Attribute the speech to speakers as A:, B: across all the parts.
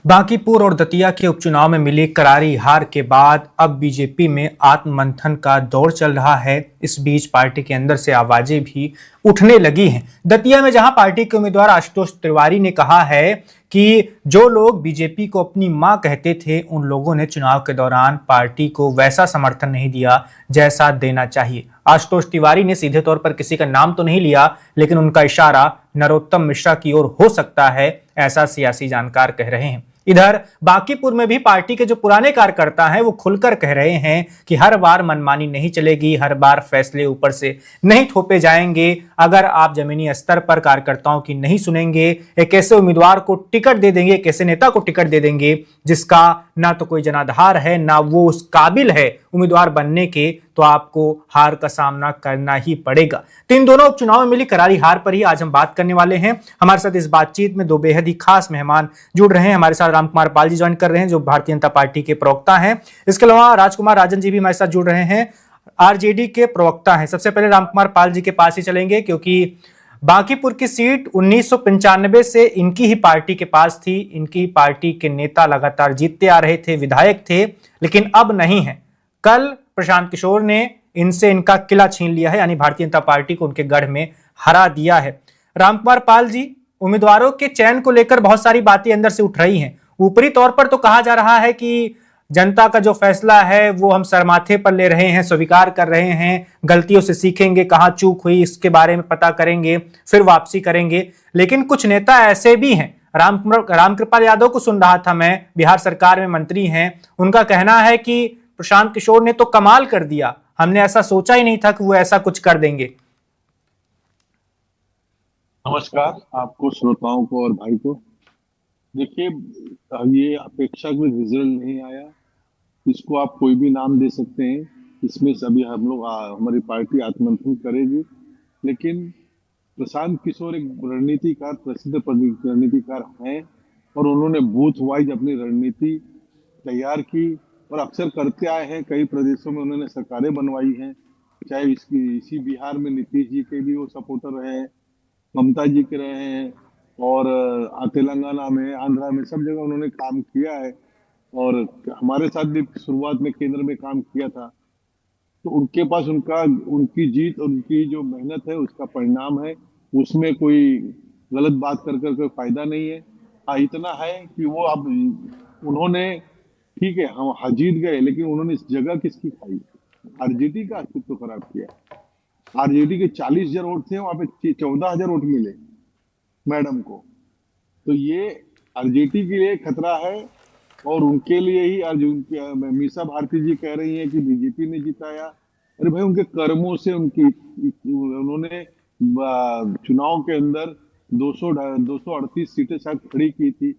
A: बांकीपुर और दतिया के उपचुनाव में मिली करारी हार के बाद अब बीजेपी में आत्ममंथन का दौर चल रहा है। इस बीच पार्टी के अंदर से आवाजें भी उठने लगी हैं। दतिया में जहां पार्टी के उम्मीदवार आशुतोष तिवारी ने कहा है कि जो लोग बीजेपी को अपनी मां कहते थे, उन लोगों ने चुनाव के दौरान पार्टी को वैसा समर्थन नहीं दिया जैसा देना चाहिए। आशुतोष तिवारी ने सीधे तौर पर किसी का नाम तो नहीं लिया, लेकिन उनका इशारा नरोत्तम मिश्रा की ओर हो सकता है, ऐसा सियासी जानकार कह रहे हैं। इधर बांकीपुर में भी पार्टी के जो पुराने कार्यकर्ता हैं वो खुलकर कह रहे हैं कि हर बार मनमानी नहीं चलेगी, हर बार फैसले ऊपर से नहीं थोपे जाएंगे। अगर आप जमीनी स्तर पर कार्यकर्ताओं की नहीं सुनेंगे, एक ऐसे उम्मीदवार को टिकट दे देंगे, एक ऐसे नेता को टिकट दे देंगे जिसका ना तो कोई जनाधार है, ना वो उस काबिल है उम्मीदवार बनने के, तो आपको हार का सामना करना ही पड़ेगा। तो इन दोनों उपचुनाव में मिली करारी हार पर ही आज हम बात करने वाले हैं। हमारे साथ इस बातचीत में दो बेहद ही खास मेहमान जुड़ रहे हैं। हमारे साथ रामकुमार पाल जी ज्वाइन कर रहे हैं, जो भारतीय जनता पार्टी के प्रवक्ता हैं। इसके अलावा राजकुमार राजन जी भी हमारे साथ जुड़ रहे हैं, आरजेडी के प्रवक्ता हैं। सबसे पहले रामकुमार पाल जी के पास ही चलेंगे, क्योंकि बांकीपुर की सीट 1995 से इनकी ही पार्टी के पास थी। इनकी पार्टी के नेता लगातार जीतते आ रहे थे, विधायक थे, लेकिन अब नहीं है। कल प्रशांत किशोर ने इनसे इनका किला छीन लिया है, यानी भारतीय जनता पार्टी को उनके गढ़ में हरा दिया है। रामकुमार पाल जी, उम्मीदवारों के चयन को लेकर बहुत सारी बातें अंदर से उठ रही हैं। ऊपरी तौर पर तो कहा जा रहा है कि जनता का जो फैसला है वो हम सरमाथे पर ले रहे हैं, स्वीकार कर रहे हैं, गलतियों से सीखेंगे, कहां चूक हुई इसके बारे में पता करेंगे, फिर वापसी करेंगे। लेकिन कुछ नेता ऐसे भी हैं, रामकृपाल यादव को सुन रहा था मैं, बिहार सरकार में मंत्री हैं, उनका कहना है कि प्रशांत किशोर ने तो कमाल कर दिया, हमने ऐसा सोचा ही नहीं था कि वो ऐसा कुछ कर देंगे।
B: नमस्कार आपको, श्रोताओं को और भाई को। देखिए, ये अपेक्षाकृत रिजल्ट नहीं आया। इसको आप कोई भी नाम दे सकते हैं। इसमें सभी हम लोग हमारी पार्टी आत्ममंथन करेगी। लेकिन प्रशांत किशोर एक रणनीतिकार, प्रसिद्ध रणनीतिकार हैं और उन्होंने बूथ वाइज अपनी रणनीति तैयार की और अक्सर करते आए हैं। कई प्रदेशों में उन्होंने सरकारें बनवाई हैं, चाहे इसी बिहार में नीतीश जी के भी वो सपोर्टर रहे हैं, ममता जी के रहे हैं, और तेलंगाना में, आंध्रा में, सब जगह उन्होंने काम किया है और हमारे साथ भी शुरुआत में केंद्र में काम किया था। तो उनके पास उनकी जीत और उनकी जो मेहनत है उसका परिणाम है। उसमें कोई गलत बात कर कोई फायदा नहीं है। हाँ, इतना है कि वो अब उन्होंने, ठीक है, हम जीत गए, लेकिन उन्होंने इस जगह किसकी खाई? आरजेडी का अस्तित्व खराब किया। आरजेडी के 40,000 वोट थे, वहां पे 14,000 वोट मिले मैडम को। तो ये आरजेडी के लिए खतरा है और उनके लिए ही। आज मीसा भारती जी कह रही हैं कि बीजेपी ने जिताया। अरे भाई, उनके कर्मों से उन्होंने चुनाव के अंदर 238 सीटें शायद खड़ी की थी,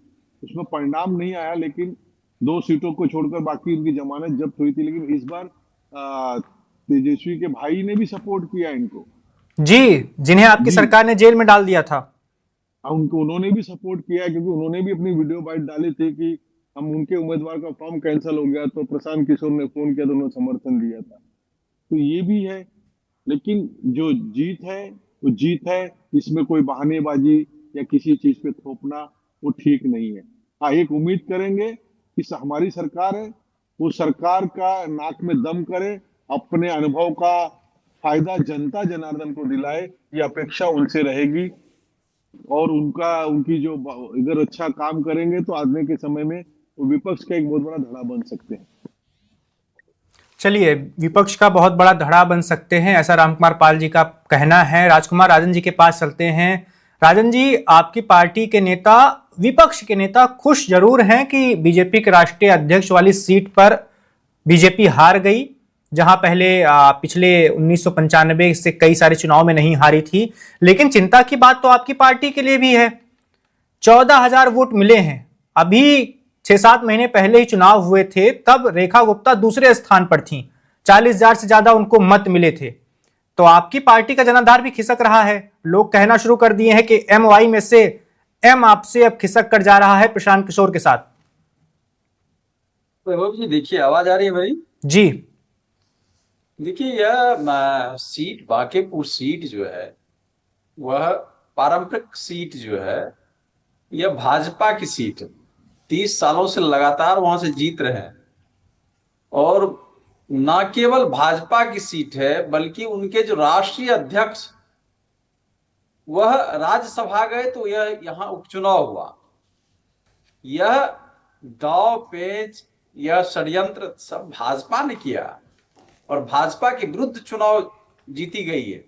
B: उसमें परिणाम नहीं आया, लेकिन 2 सीटों को छोड़कर बाकी उनकी जमानत जब्त हुई थी। लेकिन इस बार तेजस्वी के भाई ने भी सपोर्ट किया इनको
A: जी, जिन्हें आपकी सरकार ने जेल में डाल दिया था।
B: उन्होंने भी सपोर्ट किया, क्योंकि उन्होंने भी अपनी वीडियो बाइट डाली थी कि हम उनके उम्मीदवार का फॉर्म कैंसिल हो गया तो प्रशांत किशोर ने फोन किया तो उन्होंने समर्थन दिया था। तो ये भी है। लेकिन जो जीत है वो जीत है, इसमें कोई बहानेबाजी या किसी चीज पे थोपना वो ठीक नहीं है। हाँ, एक उम्मीद करेंगे कि हमारी सरकार है, वो सरकार का नाक में दम करे, अपने अनुभव का फायदा जनता जनार्दन को दिलाए, ये अपेक्षा उनसे रहेगी। और उनकी जो अगर अच्छा काम करेंगे तो आने के समय में वो विपक्ष का एक बहुत बड़ा धड़ा बन सकते हैं।
A: चलिए, विपक्ष का बहुत बड़ा धड़ा बन सकते हैं, ऐसा रामकुमार पाल जी का कहना है। राजकुमार राजन जी के पास चलते हैं। राजन जी, आपकी पार्टी के नेता, विपक्ष के नेता खुश जरूर हैं कि बीजेपी के राष्ट्रीय अध्यक्ष वाली सीट पर बीजेपी हार गई, जहां पहले पिछले 1995 से कई सारे चुनाव में नहीं हारी थी। लेकिन चिंता की बात तो आपकी पार्टी के लिए भी है। 14,000 वोट मिले हैं। अभी 6-7 महीने पहले ही चुनाव हुए थे, तब रेखा गुप्ता दूसरे स्थान पर थीं। 40,000 से ज्यादा उनको मत मिले थे। तो आपकी पार्टी का जनाधार भी खिसक रहा है। लोग कहना शुरू कर दिए हैं कि MY में से M आपसे अब खिसक कर जा रहा है प्रशांत किशोर के साथ।
C: वैभव जी, देखिए, आवाज आ रही है मेरी?
A: जी,
C: देखिए, यह सीट, बांकीपुर सीट जो है, वह पारंपरिक सीट जो है, यह भाजपा की सीट है। 30 सालों से लगातार वहां से जीत रहे हैं, और न केवल भाजपा की सीट है बल्कि उनके जो राष्ट्रीय अध्यक्ष वह राज्यसभा गए तो यह यहाँ उपचुनाव हुआ। यह दांव पेच, यह षड्यंत्र सब भाजपा ने किया और भाजपा के विरुद्ध चुनाव जीती गई है।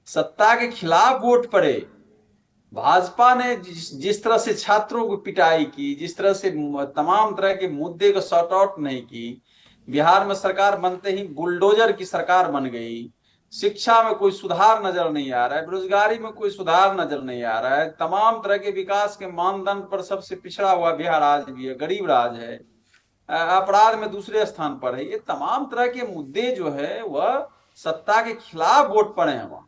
C: सत्ता के खिलाफ वोट पड़े। भाजपा ने जिस तरह से छात्रों को पिटाई की, जिस तरह से तमाम तरह के मुद्दे को सॉर्ट आउट नहीं की, बिहार में सरकार बनते ही बुलडोजर की सरकार बन गई। शिक्षा में कोई सुधार नजर नहीं आ रहा है, बेरोजगारी में कोई सुधार नजर नहीं आ रहा है, तमाम तरह के विकास के मानदंड पर सबसे पिछड़ा हुआ बिहार आज भी है, गरीब राज है, अपराध में दूसरे स्थान पर है। ये तमाम तरह के मुद्दे जो है वह सत्ता के खिलाफ वोट पड़े हैं वहां।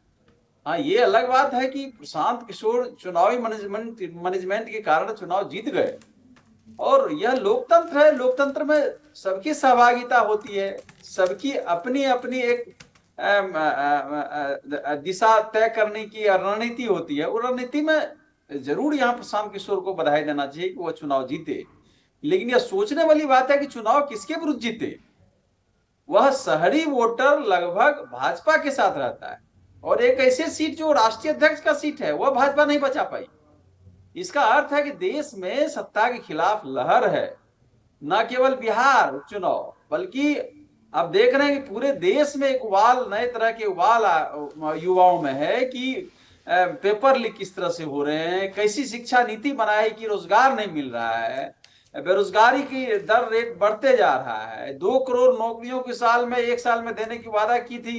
C: हाँ, ये अलग बात है कि प्रशांत किशोर चुनावी मैनेजमेंट के कारण चुनाव जीत गए, और यह लोकतंत्र है। लोकतंत्र में सबकी सहभागिता होती है, सबकी अपनी अपनी एक दिशा तय करने की रणनीति होती है। वो रणनीति में जरूर यहाँ प्रशांत किशोर को बधाई देना चाहिए कि वह चुनाव जीते, लेकिन यह सोचने वाली बात है कि चुनाव किसके विरुद्ध जीते। वह शहरी वोटर लगभग भाजपा के साथ रहता है, और एक ऐसी सीट जो राष्ट्रीय अध्यक्ष का सीट है वह भाजपा नहीं बचा पाई। इसका अर्थ है कि देश में सत्ता के खिलाफ लहर है। न केवल बिहार उपचुनाव बल्कि अब देख रहे हैं कि पूरे देश में एक उबाल, नए तरह के उबाल युवाओं में है कि पेपर लीक किस तरह से हो रहे हैं, कैसी शिक्षा नीति बनाए कि रोजगार नहीं मिल रहा है, बेरोजगारी की दर रेट बढ़ते जा रहा है। 2 करोड़ नौकरियों की साल में, एक साल में देने की वादा की थी।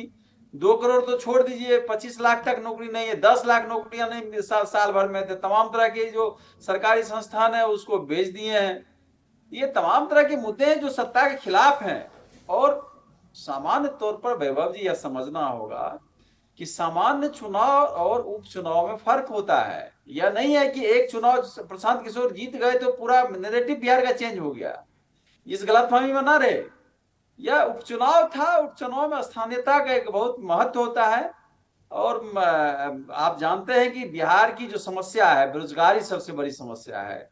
C: 2 करोड़ तो छोड़ दीजिए, 25 लाख तक नौकरी नहीं है, 10 लाख नौकरियां नहीं साल भर में थे। तमाम तरह के जो सरकारी संस्थान है उसको बेच दिए हैं। ये तमाम तरह के मुद्दे हैं जो सत्ता के खिलाफ हैं। और सामान्य तौर पर वैभव जी यह समझना होगा कि सामान्य चुनाव और उपचुनाव में फर्क होता है। यह नहीं है कि एक चुनाव प्रशांत किशोर जीत गए तो पूरा नैरेटिव बिहार का चेंज हो गया। इस गलतफहमी में ना रहे। यह उपचुनाव था, उपचुनाव में स्थानीयता का एक बहुत महत्व होता है। और आप जानते हैं कि बिहार की जो समस्या है, बेरोजगारी सबसे बड़ी समस्या है,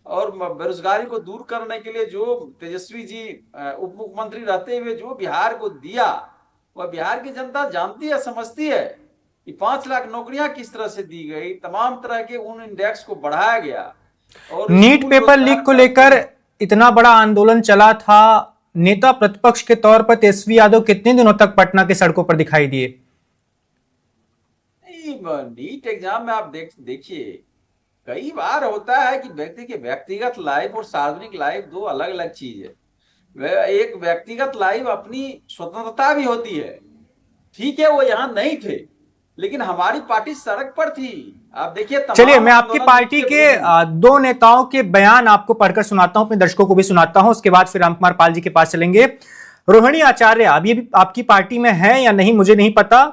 C: और बेरोजगारी को दूर करने के लिए जो तेजस्वी जी उप मुख्यमंत्री रहते हुए जो बिहार को दिया, वह बिहार की जनता जानती है, समझती है कि 5 लाख नौकरियां किस तरह से दी गई, तमाम तरह के उन इंडेक्स को बढ़ाया गया। और
A: नीट पेपर लीक को लेकर इतना बड़ा आंदोलन चला था। नेता प्रतिपक्ष के तौर पर तेजस्वी यादव कितने दिनों तक पटना के सड़कों पर दिखाई दिए?
C: नीट एग्जाम में आप देखिए, कई बार होता है कि व्यक्ति के व्यक्तिगत लाइफ और सार्वजनिक लाइफ दो अलग अलग चीज है। एक व्यक्तिगत लाइफ अपनी स्वतंत्रता भी होती है, ठीक है, वो यहाँ नहीं थे, लेकिन हमारी पार्टी सड़क पर थी। आप देखिए,
A: चलिए मैं आपकी पार्टी के 2 नेताओं के बयान आपको पढ़कर सुनाता हूं, अपने दर्शकों को भी सुनाता हूं, उसके बाद फिर राम कुमार पाल जी के पास चलेंगे। रोहिणी आचार्य अभी भी आपकी पार्टी में है या नहीं मुझे नहीं पता।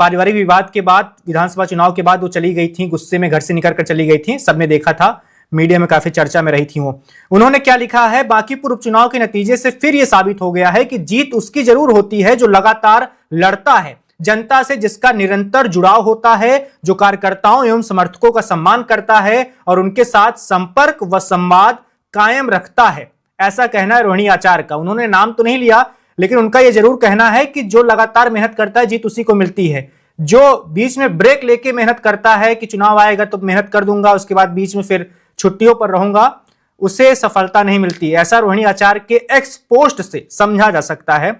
A: पारिवारिक विवाद के बाद, विधानसभा चुनाव के बाद वो चली गई थी, गुस्से में घर से निकल कर चली गई थी, सबने देखा था, मीडिया में काफी चर्चा में रही थी वो। उन्होंने क्या लिखा है? बांकीपुर उपचुनाव के नतीजे से फिर यह साबित हो गया है कि जीत उसकी जरूर होती है जो लगातार लड़ता है, जनता से जिसका निरंतर जुड़ाव होता है, जो कार्यकर्ताओं एवं समर्थकों का सम्मान करता है और उनके साथ संपर्क व संवाद कायम रखता है। ऐसा कहना है रोहिणी आचार्य का। उन्होंने नाम तो नहीं लिया, लेकिन उनका यह जरूर कहना है कि जो लगातार मेहनत करता है जीत उसी को मिलती है। जो बीच में ब्रेक लेके मेहनत करता है कि चुनाव आएगा तो मेहनत कर दूंगा, उसके बाद बीच में फिर छुट्टियों पर रहूंगा, उसे सफलता नहीं मिलती। ऐसा रोहिणी आचार्य के एक्स पोस्ट से समझा जा सकता है।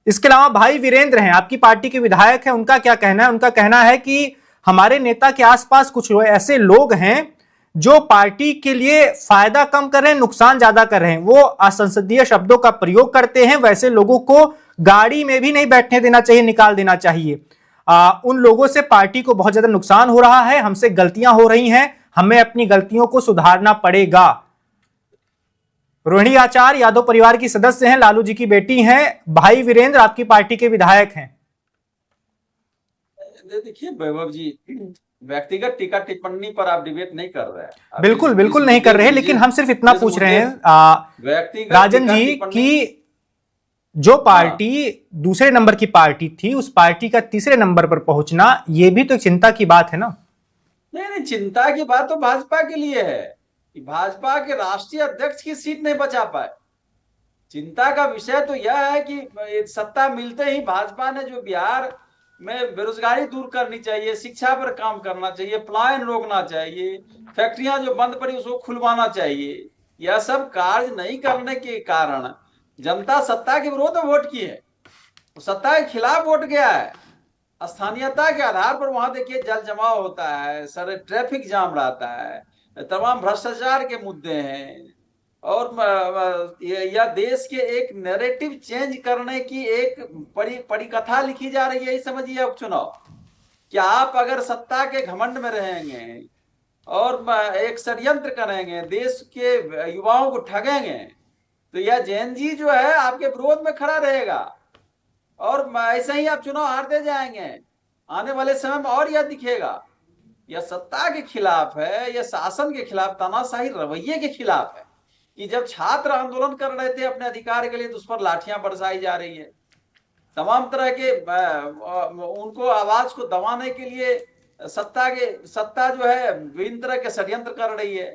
A: इसके अलावा भाई वीरेंद्र हैं, आपकी पार्टी के विधायक हैं, उनका क्या कहना है? उनका कहना है कि हमारे नेता के आसपास कुछ ऐसे लोग हैं जो पार्टी के लिए फायदा कम कर रहे हैं, नुकसान ज्यादा कर रहे हैं। वो असंसदीय शब्दों का प्रयोग करते हैं। वैसे लोगों को गाड़ी में भी नहीं बैठने देना चाहिए, निकाल देना चाहिए। उन लोगों से पार्टी को बहुत ज्यादा नुकसान हो रहा है, हमसे गलतियां हो रही हैं, हमें अपनी गलतियों को सुधारना पड़ेगा। रोहिणी आचार्य यादव परिवार की सदस्य हैं, लालू जी की बेटी हैं। भाई वीरेंद्र आपकी पार्टी के विधायक हैं।
C: देखिए वैभव जी, व्यक्तिगत टीका टिप्पणी पर आप डिबेट नहीं कर रहे हैं।
A: बिल्कुल बिल्कुल नहीं कर रहे, लेकिन हम सिर्फ इतना पूछ रहे हैं राजन जी कि जो पार्टी दूसरे नंबर की पार्टी थी, उस पार्टी का तीसरे नंबर पर पहुंचना, यह भी तो चिंता की बात है ना?
C: नहीं, चिंता की बात तो भाजपा के लिए है। कि भाजपा के राष्ट्रीय अध्यक्ष की सीट नहीं बचा पाए। चिंता का विषय तो यह है कि सत्ता मिलते ही भाजपा ने जो बिहार में बेरोजगारी दूर करनी चाहिए, शिक्षा पर काम करना चाहिए, पलायन रोकना चाहिए, फैक्ट्रियां जो बंद पड़ी उसको खुलवाना चाहिए, यह सब कार्य नहीं करने के कारण जनता सत्ता के विरोध में वोट की है, सत्ता के खिलाफ वोट गया है। स्थानीयता के आधार पर वहां देखिए जल जमाव होता है, सर ट्रैफिक जाम रहता है, तमाम भ्रष्टाचार के मुद्दे हैं, और यह देश के एक नैरेटिव चेंज करने की एक बड़ी कथा लिखी जा रही है। ये समझिए उपचुनाव कि आप अगर सत्ता के घमंड में रहेंगे और एक षड्यंत्र करेंगे, देश के युवाओं को ठगेंगे, तो यह जेएनजी जो है आपके विरोध में खड़ा रहेगा और ऐसे ही आप चुनाव हारते जाएंगे। आने वाले समय में और यह दिखेगा, यह सत्ता के खिलाफ है, यह शासन के खिलाफ, तानाशाही रवैये के खिलाफ है कि जब छात्र आंदोलन कर रहे थे अपने अधिकार के लिए तो उस पर लाठियां बरसाई जा रही है, तमाम तरह के उनको आवाज को दबाने के लिए सत्ता जो है विभिन्न तरह के षड्यंत्र कर रही है।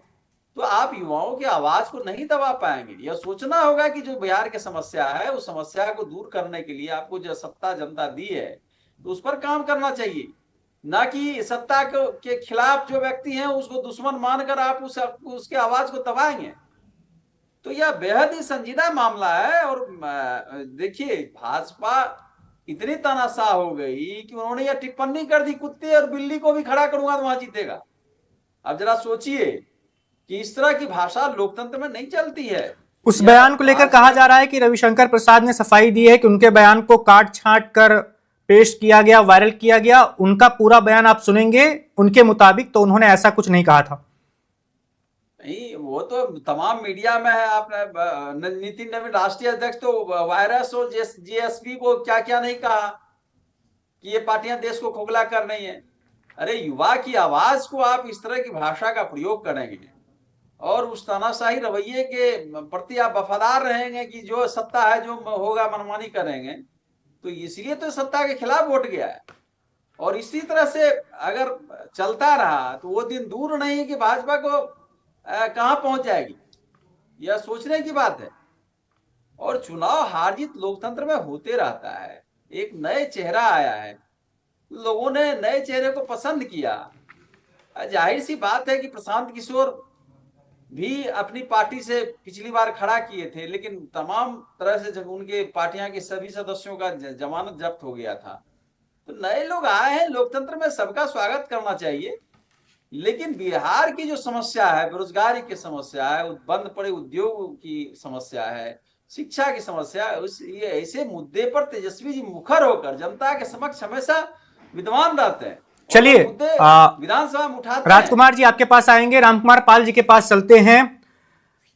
C: तो आप युवाओं की आवाज को नहीं दबा पाएंगे। यह सोचना होगा कि जो बिहार की समस्या है उस समस्या को दूर करने के लिए आपको जो सत्ता जनता दी है तो उस पर काम करना चाहिए, ना कि सत्ता के खिलाफ जो व्यक्ति हैं उसको दुश्मन मानकर आप उसके आवाज को दबाएंगे। तो यह बेहद ही संजीदा मामला है। और देखिए भाजपा इतनी तानाशाह हो गई कि उन्होंने यह टिप्पणी कर दी, कुत्ते और बिल्ली को भी खड़ा करूंगा तो वहां जीतेगा। अब जरा सोचिए कि इस तरह की भाषा लोकतंत्र में नहीं चलती है।
A: उस बयान को लेकर कहा जा रहा है कि रविशंकर प्रसाद ने सफाई दी है कि उनके बयान को काट छांट कर पेश किया गया, वायरल किया गया। उनका पूरा बयान आप सुनेंगे, उनके मुताबिक तो उन्होंने ऐसा कुछ नहीं कहा था।
C: नहीं, वो तो तमाम मीडिया में है। आपने नितिन नवीन राष्ट्रीय अध्यक्ष तो वायरस और जीएसपी को क्या क्या नहीं कहा कि ये पार्टियां देश को खोखला कर रही हैं। अरे युवा की आवाज को आप इस तरह की भाषा का प्रयोग करेंगे और उस तानाशाही रवैये के प्रति आप वफादार रहेंगे कि जो सत्ता है जो होगा मनमानी करेंगे, तो इसलिए तो सत्ता के खिलाफ वोट गया है। और इसी तरह से अगर चलता रहा तो वो दिन दूर नहीं कि भाजपा को कहां पहुंच जाएगी, यह सोचने की बात है। और चुनाव हार जीत लोकतंत्र में होते रहता है। एक नए चेहरा आया है, लोगों ने नए चेहरे को पसंद किया। जाहिर सी बात है कि प्रशांत किशोर भी अपनी पार्टी से पिछली बार खड़ा किए थे, लेकिन तमाम तरह से जब उनके पार्टियां के सभी सदस्यों का जमानत जब्त हो गया था। तो नए लोग आए हैं, लोकतंत्र में सबका स्वागत करना चाहिए। लेकिन बिहार की जो समस्या है, बेरोजगारी की समस्या है, बंद पड़े उद्योगों की समस्या है, शिक्षा की समस्या है, ये ऐसे मुद्दे पर तेजस्वी जी मुखर होकर जनता के समक्ष हमेशा विद्वान रहते हैं।
A: चलिए
C: विधानसभा में उठाते हैं।
A: राजकुमार जी आपके पास आएंगे, रामकुमार पाल जी के पास चलते हैं।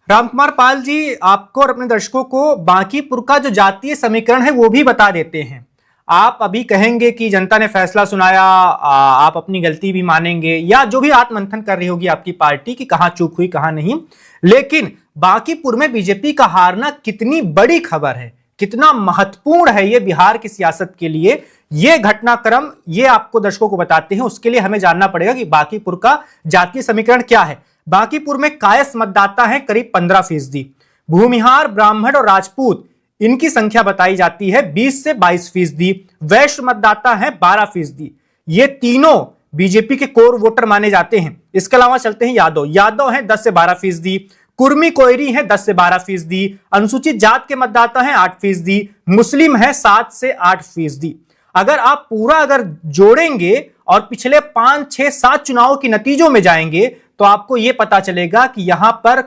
A: रामकुमार पाल जी, आपको और अपने दर्शकों को बांकीपुर का जो जातीय समीकरण है वो भी बता देते हैं। आप अभी कहेंगे कि जनता ने फैसला सुनाया, आप अपनी गलती भी मानेंगे या जो भी आत्ममंथन कर रही होगी आपकी पार्टी की कहां चूक हुई कहां नहीं, लेकिन बांकीपुर में बीजेपी का हारना कितनी बड़ी खबर है, कितना महत्वपूर्ण है ये बिहार की सियासत के लिए, ये घटनाक्रम ये आपको दर्शकों को बताते हैं। उसके लिए हमें जानना पड़ेगा कि बांकीपुर का जातीय समीकरण क्या है। बांकीपुर में कायस्थ मतदाता है करीब 15%, भूमिहार, ब्राह्मण और राजपूत इनकी संख्या बताई जाती है 20 से 22%, वैश्य मतदाता है 12%। ये तीनों बीजेपी के कोर वोटर माने जाते हैं। इसके अलावा चलते हैं यादव हैं 10 से 12%, कुर्मी कोयरी है 10 से 12%, अनुसूचित जात के मतदाता हैं 8%, मुस्लिम है 7 से 8%। अगर आप पूरा जोड़ेंगे और पिछले 5, 6, 7 चुनावों के नतीजों में जाएंगे तो आपको यह पता चलेगा कि यहां पर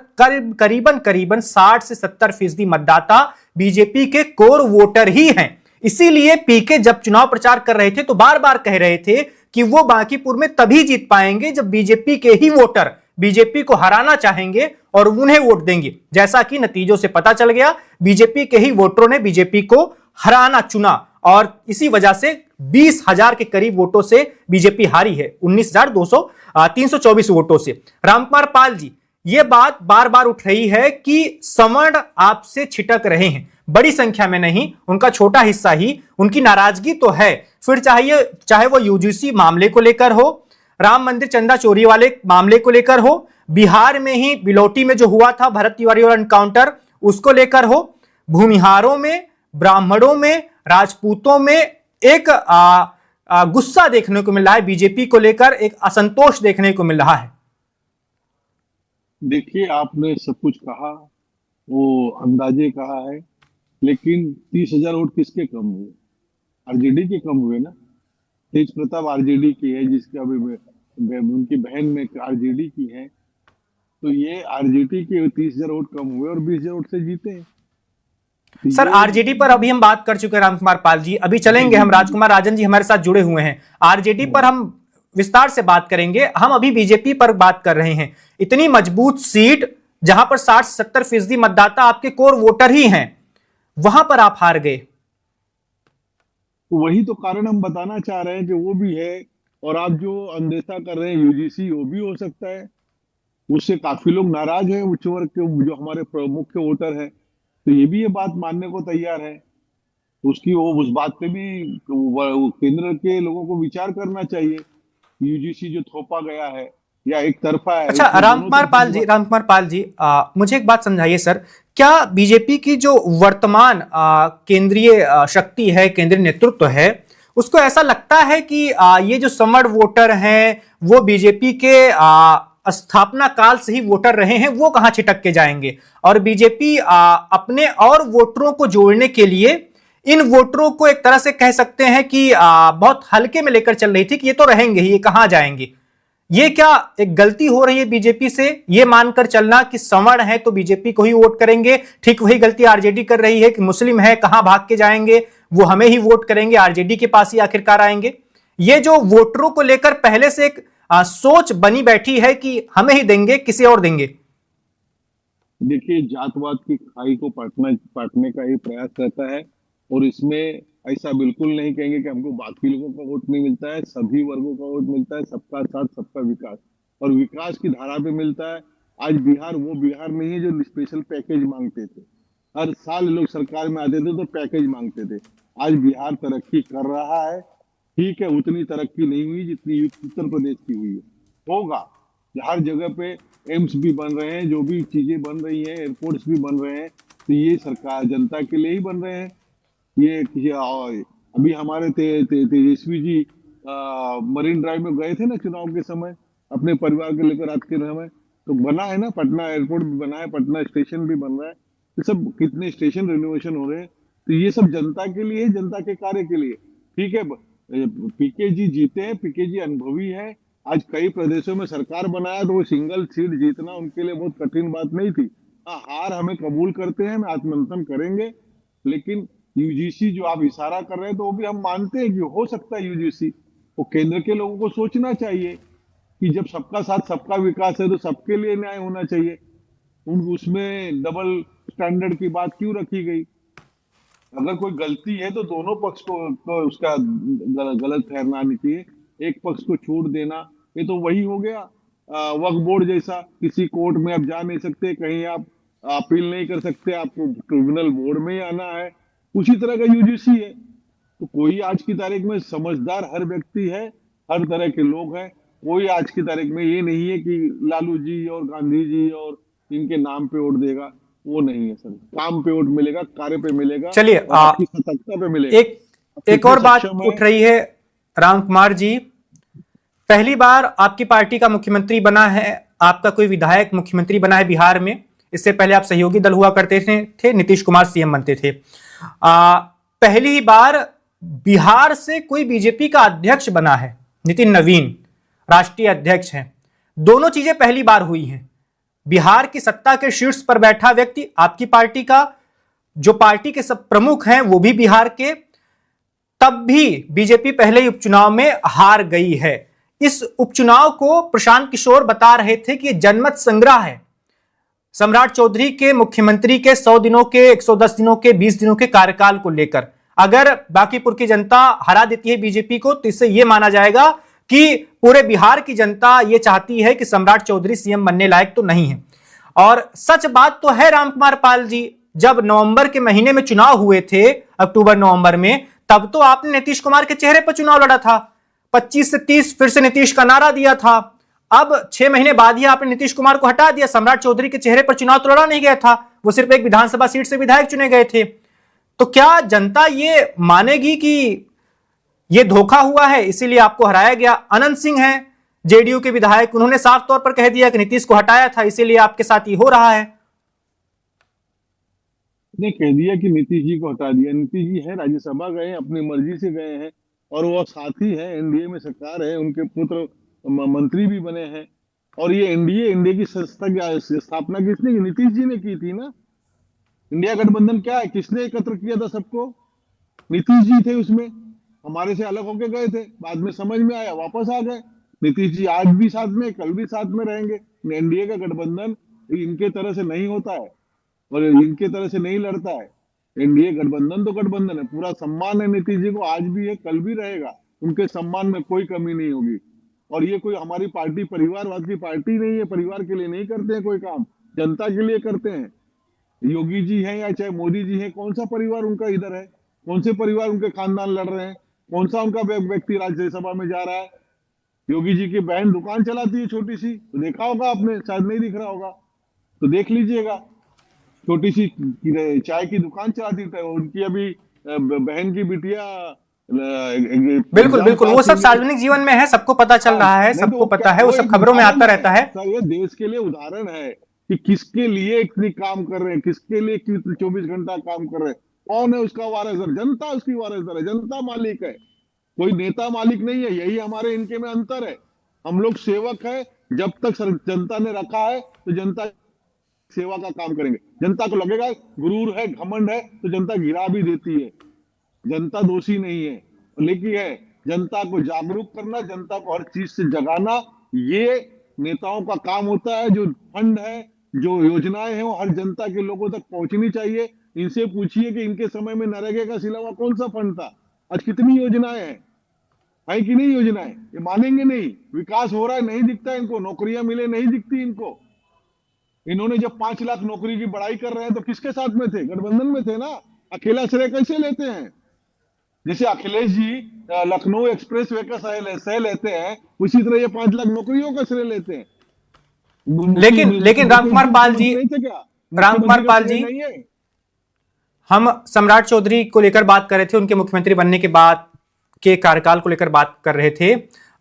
A: करीबन 60 से 70% मतदाता बीजेपी के कोर वोटर ही हैं। इसीलिए पीके जब चुनाव प्रचार कर रहे थे तो बार बार कह रहे थे कि वो बांकीपुर में तभी जीत पाएंगे जब बीजेपी के ही वोटर बीजेपी को हराना चाहेंगे और उन्हें वोट देंगे। जैसा कि नतीजों से पता चल गया, बीजेपी के ही वोटरों ने बीजेपी को हराना चुना और इसी वजह से 20,000 के करीब वोटों से बीजेपी हारी है, 19,324 वोटों से। रामकुमार पाल जी, यह बात बार बार उठ रही है कि सवर्ण आपसे छिटक रहे हैं, बड़ी संख्या में नहीं, उनका छोटा हिस्सा ही, उनकी नाराजगी तो है। फिर चाहे वो यूजीसी मामले को लेकर हो राम मंदिर चंदा चोरी वाले मामले को लेकर हो, बिहार में ही बिलोटी में जो हुआ था भरत तिवारी और एनकाउंटर उसको लेकर हो, भूमिहारों में, ब्राह्मणों में, राजपूतों में एक गुस्सा देखने को मिल रहा है, बीजेपी को लेकर एक असंतोष देखने को मिल रहा है।
B: देखिए, आपने सब कुछ कहा, वो अंदाजे कहा है, लेकिन 30,000 वोट किसके कम हुए? आरजेडी के कम हुए ना। तेज प्रताप आरजेडी की है, जिसका अभी उनकी बहन में आरजेडी की है, तो ये आरजेडी के 30,000 वोट कम हुए और 20,000 वोट से जीते हैं। तो
A: सर आरजेडी पर अभी हम बात कर चुके हैं रामकुमार पाल जी, अभी चलेंगे हम, राजकुमार राजन जी हमारे साथ जुड़े हुए हैं, आरजेडी पर हम विस्तार से बात करेंगे। हम अभी बीजेपी पर बात कर रहे हैं। इतनी मजबूत सीट जहां पर 60-70% मतदाता आपके कोर वोटर ही हैं, वहां पर आप हार गए।
B: वही तो कारण हम बताना चाह रहे हैं कि वो भी है, और आप जो अनदेखा कर रहे हैं यूजीसी, वो भी हो सकता है। उससे काफी लोग नाराज हैं, उच्च वर्ग के जो हमारे मुख्य वोटर हैं, तो ये भी ये बात मानने को तैयार है। उसकी वो उस बात पे भी केंद्र के लोगों को विचार करना चाहिए। यूजीसी जो थोपा गया है या एक तरफा है।
A: अच्छा रामकुमार पाल जी मुझे एक बात समझाइए सर, क्या बीजेपी की जो वर्तमान केंद्रीय शक्ति है, केंद्रीय नेतृत्व है, उसको ऐसा लगता है कि ये जो समर्थ वोटर हैं वो बीजेपी के स्थापना काल से ही वोटर रहे हैं, वो कहां छिटक के जाएंगे? और बीजेपी अपने और वोटरों को जोड़ने के लिए इन वोटरों को एक तरह से कह सकते हैं कि बहुत हल्के में लेकर चल रही थी कि ये तो रहेंगे ही, ये कहां जाएंगे। ये क्या एक गलती हो रही है बीजेपी से, ये मानकर चलना कि सवर्ण है तो बीजेपी को ही वोट करेंगे? ठीक वही गलती आरजेडी कर रही है कि मुस्लिम है कहां भाग के जाएंगे, वो हमें ही वोट करेंगे, आरजेडी के पास ही आखिरकार आएंगे। ये जो वोटरों को लेकर पहले से एक सोच बनी बैठी है कि हमें ही देंगे, किसी और देंगे।
B: देखिए, जातवाद की खाई को पाटने का ही प्रयास रहता है, और इसमें ऐसा बिल्कुल नहीं कहेंगे कि हमको बाकी लोगों का वोट नहीं मिलता है। सभी वर्गों का वोट मिलता है, सबका साथ सबका विकास, और विकास की धारा पे मिलता है। आज बिहार वो बिहार नहीं है जो स्पेशल पैकेज मांगते थे। हर साल लोग सरकार में आते थे तो पैकेज मांगते थे। आज बिहार तरक्की कर रहा है, ठीक है, उतनी तरक्की नहीं हुई जितनी उत्तर प्रदेश की हुई है। होगा, हर जगह पे एम्स भी बन रहे हैं, जो भी चीजें बन रही हैं, एयरपोर्ट्स भी बन रहे हैं, तो ये सरकार जनता के लिए ही बन रहे हैं। ये अभी हमारे तेजस्वी जी मरीन ड्राइव में गए थे ना चुनाव के समय, अपने परिवार को लेकर आज के समय, तो बना है ना, पटना एयरपोर्ट भी बना है, पटना स्टेशन भी बन रहा है। ये सब कितने स्टेशन रिनोवेशन हो रहे हैं, तो ये सब जनता के लिए, जनता के कार्य के लिए। ठीक है, पीके जी जीते हैं, पीके जी अनुभवी है। आज कई प्रदेशों में सरकार बनाया तो वो सिंगल सीट जीतना उनके लिए बहुत कठिन बात नहीं थी। हाँ, हार हमें कबूल करते हैं, हम आत्ममंथन करेंगे, लेकिन यूजीसी जो आप इशारा कर रहे हैं तो वो भी हम मानते हैं कि हो सकता है यूजीसी। वो केंद्र के लोगों को सोचना चाहिए कि जब सबका साथ सबका विकास है तो सबके लिए न्याय होना चाहिए। उसमें डबल स्टैंडर्ड की बात क्यों रखी गई? अगर कोई गलती है तो दोनों पक्ष को उसका गलत ठहरना नहीं चाहिए, एक पक्ष को छूट देना, ये तो वही हो गया वक्फ बोर्ड जैसा। किसी कोर्ट में आप जा नहीं सकते, कहीं आप अपील नहीं कर सकते, आपको ट्रिब्यूनल बोर्ड में ही आना है। उसी तरह का यूजीसी है। तो कोई आज की तारीख में समझदार हर व्यक्ति है, हर तरह के लोग हैं। कोई आज की तारीख में ये नहीं है कि लालू जी और गांधी जी और इनके नाम पे वोट देगा, वो नहीं है सर। काम पे वोट मिलेगा, कार्य पे मिलेगा,
A: चलिए
B: आपकी सतर्कता पे मिलेगा।
A: एक और बात उठ रही है रामकुमार जी, पहली बार आपकी पार्टी का मुख्यमंत्री बना है, आपका कोई विधायक मुख्यमंत्री बना है बिहार में। इससे पहले आप सहयोगी दल हुआ करते थे, नीतीश कुमार सीएम बनते थे। पहली ही बार बिहार से कोई बीजेपी का अध्यक्ष बना है, नितिन नवीन राष्ट्रीय अध्यक्ष हैं। दोनों चीजें पहली बार हुई हैं। बिहार की सत्ता के शीर्ष पर बैठा व्यक्ति आपकी पार्टी का, जो पार्टी के सब प्रमुख हैं वो भी बिहार के, तब भी बीजेपी पहले ही उपचुनाव में हार गई है। इस उपचुनाव को प्रशांत किशोर बता रहे थे कि जनमत संग्रह है, सम्राट चौधरी के मुख्यमंत्री के 100 दिनों के, 110 दिनों के, 20 दिनों के कार्यकाल को लेकर। अगर बांकीपुर की जनता हरा देती है बीजेपी को तो इससे यह माना जाएगा कि पूरे बिहार की जनता यह चाहती है कि सम्राट चौधरी सीएम बनने लायक तो नहीं है। और सच बात तो है रामकुमार पाल जी, जब नवंबर के महीने में चुनाव हुए थे, अक्टूबर नवंबर में, तब तो आपने नीतीश कुमार के चेहरे पर चुनाव लड़ा था। 25 से 30 फिर से नीतीश का नारा दिया था। अब 6 महीने बाद ही आपने नीतीश कुमार को हटा दिया। सम्राट चौधरी के चेहरे पर चुनाव तो लड़ा नहीं गया था, वो सिर्फ एक विधानसभा सीट से विधायक चुने गए थे। तो क्या जनता ये मानेगी कि ये धोखा हुआ है, इसीलिए आपको हराया गया? अनंत सिंह हैं जेडीयू के विधायक, उन्होंने साफ तौर पर कह दिया कि नीतीश को हटाया था, इसीलिए आपके साथ ये हो रहा है।
B: ने कह दिया कि नीतीश जी को हटा दिया। नीतीश जी है राज्यसभा गए, अपनी मर्जी से गए हैं, और वो साथी हैं, एनडीए में सरकार है, उनके पुत्र मंत्री भी बने हैं। और ये इंडिया की संस्था की स्थापना किसने की? नीतीश जी ने की थी ना। इंडिया गठबंधन क्या है, किसने एकत्र किया था सबको? नीतीश जी थे उसमें, हमारे से अलग होके गए थे, बाद में समझ में आया वापस आ गए। नीतीश जी आज भी साथ में, कल भी साथ में रहेंगे। एनडीए का गठबंधन इनके तरह से नहीं होता है और इनके तरह से नहीं लड़ता है। एनडीए गठबंधन तो गठबंधन है, पूरा सम्मान है नीतीश जी को, आज भी है, कल भी रहेगा। उनके सम्मान में कोई कमी नहीं होगी। और ये कोई हमारी पार्टी परिवारवाद की पार्टी नहीं है, परिवार के लिए नहीं करते हैं कोई काम, जनता के लिए करते हैं। योगी जी हैं या चाहे मोदी जी हैं, कौन सा परिवार उनका इधर है? कौन से परिवार उनके खानदान लड़ रहे हैं? कौन सा उनका व्यक्ति राज्यसभा में जा रहा है? योगी जी की बहन दुकान चलाती है छोटी सी, तो देखा होगा आपने, शायद नहीं दिख रहा होगा तो देख लीजिएगा। छोटी सी चाय की दुकान चलाती है, उनकी अभी बहन की बिटिया
A: बिल्कुल बिल्कुल, वो सब सार्वजनिक जीवन में है, सबको पता चल रहा है, सबको पता है, वो सब खबरों में आता रहता है।
B: ये देश के लिए उदाहरण है कि किसके लिए इतनी काम कर रहे हैं, किसके लिए 24 घंटा काम कर रहे हैं। कौन है उसका वारिसदार? जनता उसकी वारिसदार है, जनता मालिक है, कोई नेता मालिक नहीं है। यही हमारे इनके में अंतर है। हम लोग सेवक है, जब तक जनता ने रखा है तो जनता सेवा का काम करेंगे। जनता को लगेगा गुरूर है, घमंड है, तो जनता गिरा भी देती है। जनता दोषी नहीं है, लेकिन है जनता को जागरूक करना, जनता को हर चीज से जगाना, ये नेताओं का काम होता है। जो फंड है, जो योजनाएं हैं, वो हर जनता के लोगों तक पहुंचनी चाहिए। इनसे पूछिए कि इनके समय में नरेगा का सिवा कौन सा फंड था? आज कितनी योजनाएं हैं, है कि नहीं योजनाएं? ये मानेंगे नहीं। विकास हो रहा है, नहीं दिखता इनको, नौकरियां मिले नहीं दिखती इनको। इन्होंने जब 5 लाख नौकरी की बढ़ाई कर रहे हैं तो किसके साथ में थे? गठबंधन में थे ना। अकेला श्रेय कैसे लेते हैं? जैसे अखिलेश जी लखनऊ एक्सप्रेस वे का श्रेय लेते हैं, उसी तरह ये 5 लाख नौकरियों का श्रेय लेते हैं।
A: लेकिन रामकुमार पाल जी, रामकुमार पाल जी, हम सम्राट चौधरी को लेकर बात कर रहे थे, उनके मुख्यमंत्री बनने के बाद के कार्यकाल को लेकर बात कर रहे थे।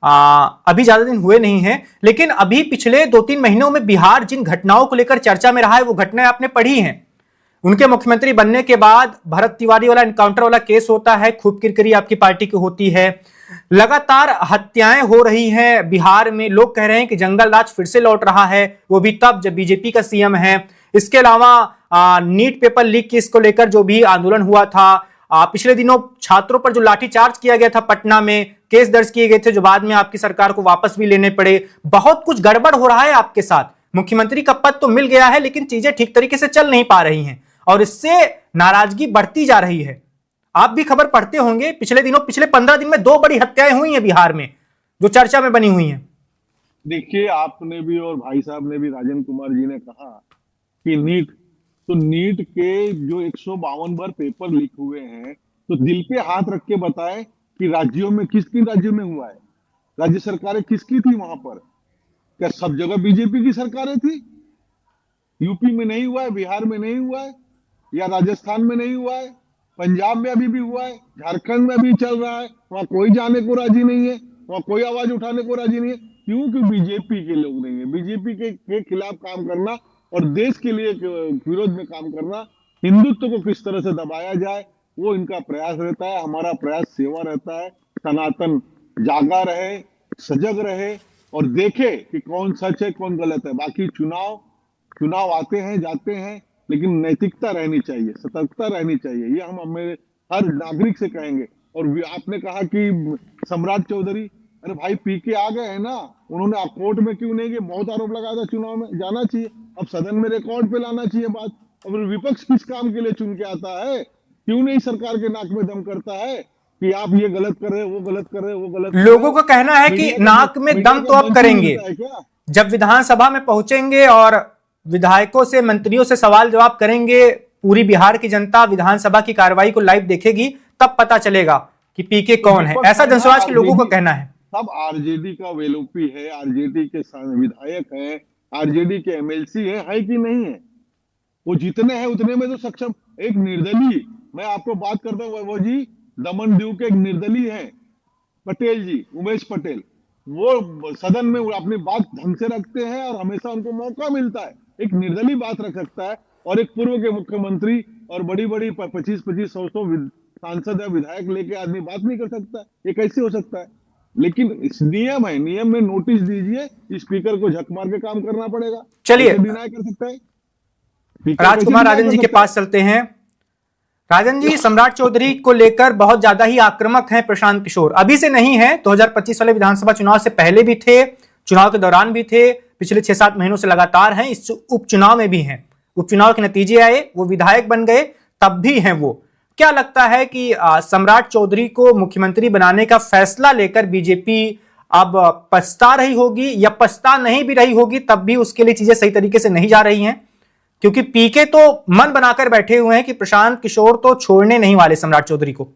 A: अभी ज्यादा दिन हुए नहीं हैं, लेकिन अभी पिछले 2-3 महीनों में बिहार जिन घटनाओं को लेकर चर्चा में रहा है, वो घटनाएं आपने पढ़ी हैं। उनके मुख्यमंत्री बनने के बाद भरत तिवारी वाला एनकाउंटर वाला केस होता है, खूब किरकिरी आपकी पार्टी की होती है, लगातार हत्याएं हो रही हैं बिहार में। लोग कह रहे हैं कि जंगल राज फिर से लौट रहा है, वो भी तब जब बीजेपी का सीएम है। इसके अलावा नीट पेपर लीक केस को लेकर जो भी आंदोलन हुआ था, पिछले दिनों छात्रों पर जो लाठीचार्ज किया गया था पटना में, केस दर्ज किए गए थे जो बाद में आपकी सरकार को वापस भी लेने पड़े। बहुत कुछ गड़बड़ हो रहा है आपके साथ। मुख्यमंत्री का पद तो मिल गया है, लेकिन चीजें ठीक तरीके से चल नहीं पा रही हैं और इससे नाराजगी बढ़ती जा रही है। आप भी खबर पढ़ते होंगे, पिछले दिनों, पिछले 15 दिन में 2 बड़ी हत्याएं हुई हैं बिहार में, जो चर्चा में बनी हुई हैं।
B: देखिए, आपने भी और भाई साहब ने भी, राजेंद्र कुमार जी ने कहा कि नीट के जो 152 बार पेपर लीक हुए हैं, तो दिल पे हाथ रख के बताएं कि राज्यों में किन राज्यों में हुआ है? राज्य सरकारें किसकी थी वहां पर? क्या सब जगह बीजेपी की सरकारें थी? यूपी में नहीं हुआ है, बिहार में नहीं हुआ है, या राजस्थान में नहीं हुआ है, पंजाब में अभी भी हुआ है, झारखंड में अभी चल रहा है। वहां कोई जाने को राजी नहीं है, वहां कोई आवाज उठाने को राजी नहीं है। क्योंकि बीजेपी के लोग नहीं है। बीजेपी के खिलाफ काम करना और देश के लिए विरोध में काम करना, हिंदुत्व को किस तरह से दबाया जाए, वो इनका प्रयास रहता है। हमारा प्रयास सेवा रहता है, सनातन जागा रहे, सजग रहे और देखे कि कौन सच है कौन गलत है। बाकी चुनाव आते हैं जाते हैं, लेकिन नैतिकता रहनी चाहिए, सतर्कता रहनी चाहिए, ये हम मेरे हर नागरिक से कहेंगे। और आपने कहा कि सम्राट चौधरी, अरे भाई पी के आ गए हैं ना, उन्होंने कोर्ट में क्यों नहीं गए? बहुत आरोप लगाया था चुनाव में, जाना चाहिए। अब सदन में रिकॉर्ड पे लाना चाहिए बात। अब विपक्ष किस काम के लिए चुन के आता है? क्यों नहीं सरकार के नाक में दम करता है कि आप ये गलत कर रहे हो, वो गलत कर रहे हो, वो गलत।
A: लोगों का कहना है कि नाक में दम तो अब करेंगे, जब विधानसभा में पहुंचेंगे और विधायकों से, मंत्रियों से सवाल जवाब करेंगे, पूरी बिहार की जनता विधानसभा की कार्रवाई को लाइव देखेगी, तब पता चलेगा कि पीके कौन है। ऐसा जनसमाज के लोगों का कहना है।
B: सब आरजेडी का वेलोपी है, आरजेडी के विधायक है, आरजेडी के एमएलसी है कि नहीं है? वो जितने हैं उतने में तो सक्षम। एक निर्दलीय, मैं आपको बात करता हूँ वैभव जी, दमन दीव के एक निर्दलीय है पटेल जी, उमेश पटेल, वो सदन में अपनी बात ढंग से रखते हैं और हमेशा उनको मौका मिलता है। एक निर्दलीय बात रख सकता है और एक पूर्व के मुख्यमंत्री और बड़ी बड़ी 25-25 100 सांसद या विधायक लेके आदमी बात नहीं कर सकता। ये कैसे हो सकता है? लेकिन इस नियम है, नियम में नोटिस दीजिए, स्पीकर को झक मार के काम करना पड़ेगा।
A: चलिए
B: कैसे डिनाई कर सकता है स्पीकर? कैसे
A: राजकुमार
B: डिनाई
A: राजन
B: कर
A: जी के
B: सकता है?
A: पास चलते हैं। राजन जी, सम्राट चौधरी को लेकर बहुत ज्यादा ही आक्रामक हैं प्रशांत किशोर। अभी से नहीं है, 2025 वाले विधानसभा चुनाव से पहले भी थे, चुनाव के दौरान भी थे, पिछले 6-7 महीनों से लगातार हैं, इस उपचुनाव में भी हैं। उपचुनाव के नतीजे आए, वो विधायक बन गए, तब भी हैं वो। क्या लगता है कि सम्राट चौधरी को मुख्यमंत्री बनाने का फैसला लेकर बीजेपी अब पछता रही होगी, या पछता नहीं भी रही होगी तब भी उसके लिए चीजें सही तरीके से नहीं जा रही हैं? क्योंकि पीके तो मन बनाकर बैठे हुए हैं कि प्रशांत किशोर तो छोड़ने नहीं वाले सम्राट चौधरी को।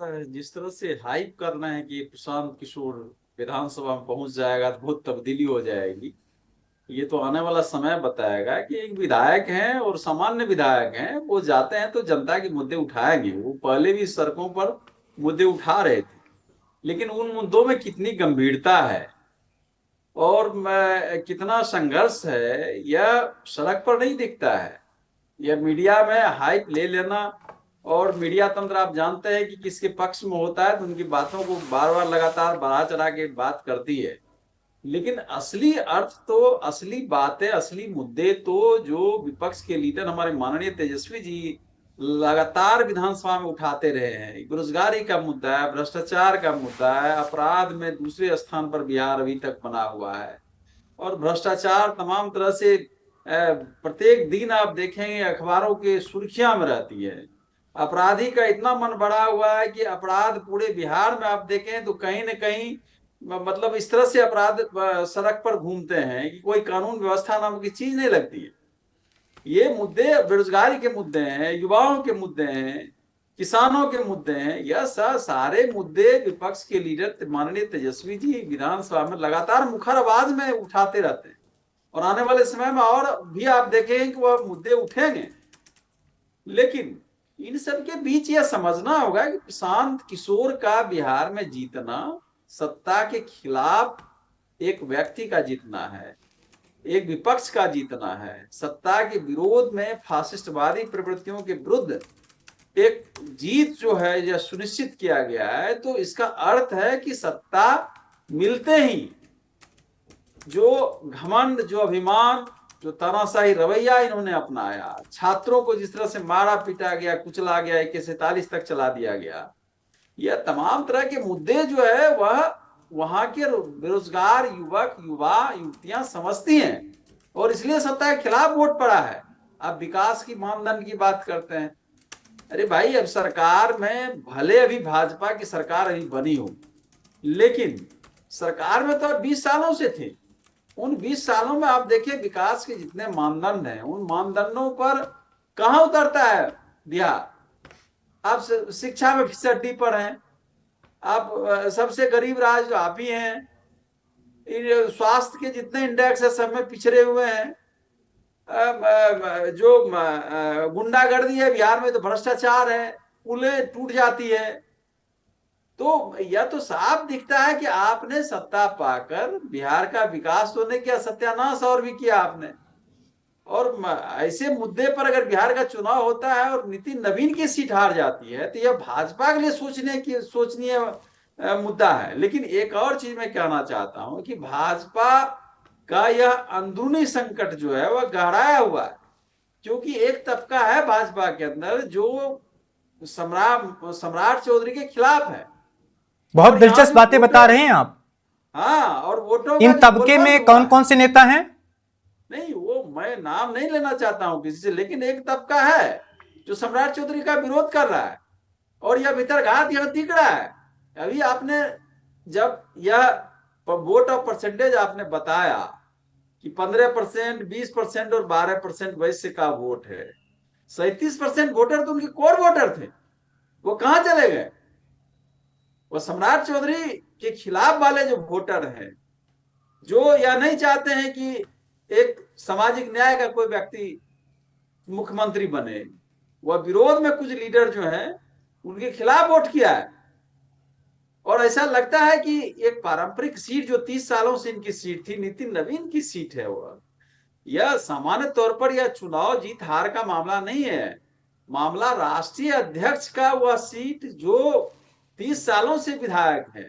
C: जिस तरह से हाइप कर रहे हैं कि प्रशांत किशोर विधानसभा में पहुंच जाएगा तो बहुत तब्दीली हो जाएगी, ये तो आने वाला समय बताएगा। कि एक विधायक हैं और सामान्य विधायक हैं, वो जाते हैं तो जनता के मुद्दे उठाएंगे। वो पहले भी सड़कों पर मुद्दे उठा रहे थे, लेकिन उन मुद्दों में कितनी गंभीरता है और कितना संघर्ष है, यह सड़क पर नहीं दिखता है। यह मीडिया में हाइप ले लेना, और मीडिया तंत्र आप जानते हैं कि किसके पक्ष में होता है तो उनकी बातों को बार बार लगातार बढ़ा चढ़ा के बात करती है। लेकिन असली अर्थ तो, असली बातें, असली मुद्दे तो जो विपक्ष के लीडर हमारे माननीय तेजस्वी जी लगातार विधानसभा में उठाते रहे हैं। बेरोजगारी का मुद्दा है, भ्रष्टाचार का मुद्दा है, अपराध में दूसरे स्थान पर बिहार अभी तक बना हुआ है, और भ्रष्टाचार तमाम तरह से प्रत्येक दिन आप देखेंगे अखबारों के सुर्खियां में रहती है। अपराधी का इतना मन बढ़ा हुआ है कि अपराध पूरे बिहार में आप देखें तो कहीं न कहीं मतलब इस तरह से अपराध सड़क पर घूमते हैं कि कोई कानून व्यवस्था नाम की चीज नहीं लगती है। ये मुद्दे बेरोजगारी के मुद्दे हैं, युवाओं के मुद्दे हैं, किसानों के मुद्दे हैं। यह सारे मुद्दे विपक्ष के लीडर माननीय तेजस्वी जी विधानसभा में लगातार मुखर आवाज में उठाते रहते हैं, और आने वाले समय में और भी आप देखेंगे कि वह मुद्दे उठेंगे। लेकिन इन सब के बीच यह समझना होगा कि प्रशांत किशोर का बिहार में जीतना सत्ता के खिलाफ एक व्यक्ति का जीतना है, एक विपक्ष का जीतना है। सत्ता के विरोध में फासिस्टवादी प्रवृत्तियों के विरुद्ध एक जीत जो है यह सुनिश्चित किया गया है। तो इसका अर्थ है कि सत्ता मिलते ही जो घमंड, जो अभिमान, जो तानाशाही रवैया इन्होंने अपनाया, छात्रों को जिस तरह से मारा पीटा गया, कुचला गया, 41 तक चला दिया गया, यह तमाम तरह के मुद्दे जो है वह वहां के बेरोजगार युवक, युवा, युवतियां समझती हैं, और इसलिए सत्ता के खिलाफ वोट पड़ा है। अब विकास की मानदंड की बात करते हैं। अरे भाई, अब सरकार में भले अभी भाजपा की सरकार अभी बनी हो, लेकिन सरकार में तो 20 सालों से थे। उन 20 सालों में आप देखिए विकास के जितने मानदंड हैं, उन मानदंडों पर कहां उतरता है बिहार। आप शिक्षा में फिसड्डी पर हैं, आप सबसे गरीब राज्य आप ही हैं, स्वास्थ्य के जितने इंडेक्स है सब में पिछड़े हुए हैं, जो गुंडागर्दी है बिहार में, तो भ्रष्टाचार है, पुलें टूट जाती है। तो यह तो साफ दिखता है कि आपने सत्ता पाकर बिहार का विकास तो नहीं किया, सत्यानाश और भी किया आपने। और ऐसे मुद्दे पर अगर बिहार का चुनाव होता है और नितिन नवीन की सीट हार जाती है तो यह भाजपा के लिए सोचनीय मुद्दा है। लेकिन एक और चीज मैं कहना चाहता हूं कि भाजपा का यह अंदरूनी संकट जो है वह गहराया हुआ है, क्योंकि एक तबका है भाजपा के अंदर जो सम्राट चौधरी के खिलाफ है।
A: बहुत दिलचस्प बातें बता रहे हैं आप।
C: हाँ, और वोटों
A: इन तबके में कौन कौन से नेता हैं?
C: नहीं, वो मैं नाम नहीं लेना चाहता हूं किसी से, लेकिन एक तबका है जो सम्राट चौधरी का विरोध कर रहा है, और यह भीतरघात यह दिख रहा है। अभी आपने जब यह वोट ऑफ परसेंटेज आपने बताया कि 15%, 20% और 12% वैश्य का वोट है, 37% वोटर तो उनके कोर वोटर थे, वो कहां चले गए? वो सम्राट चौधरी के खिलाफ वाले जो वोटर हैं, जो या नहीं चाहते हैं कि एक सामाजिक न्याय का कोई व्यक्ति मुख्यमंत्री बने, वह विरोध में कुछ लीडर जो हैं उनके खिलाफ वोट किया है। और ऐसा लगता है कि एक पारंपरिक सीट जो 30 सालों से इनकी सीट थी, नितिन नवीन की सीट है, वह यह सामान्य तौर पर यह चुनाव जीत हार का मामला नहीं है, मामला राष्ट्रीय अध्यक्ष का वह सीट जो 30 सालों से विधायक है,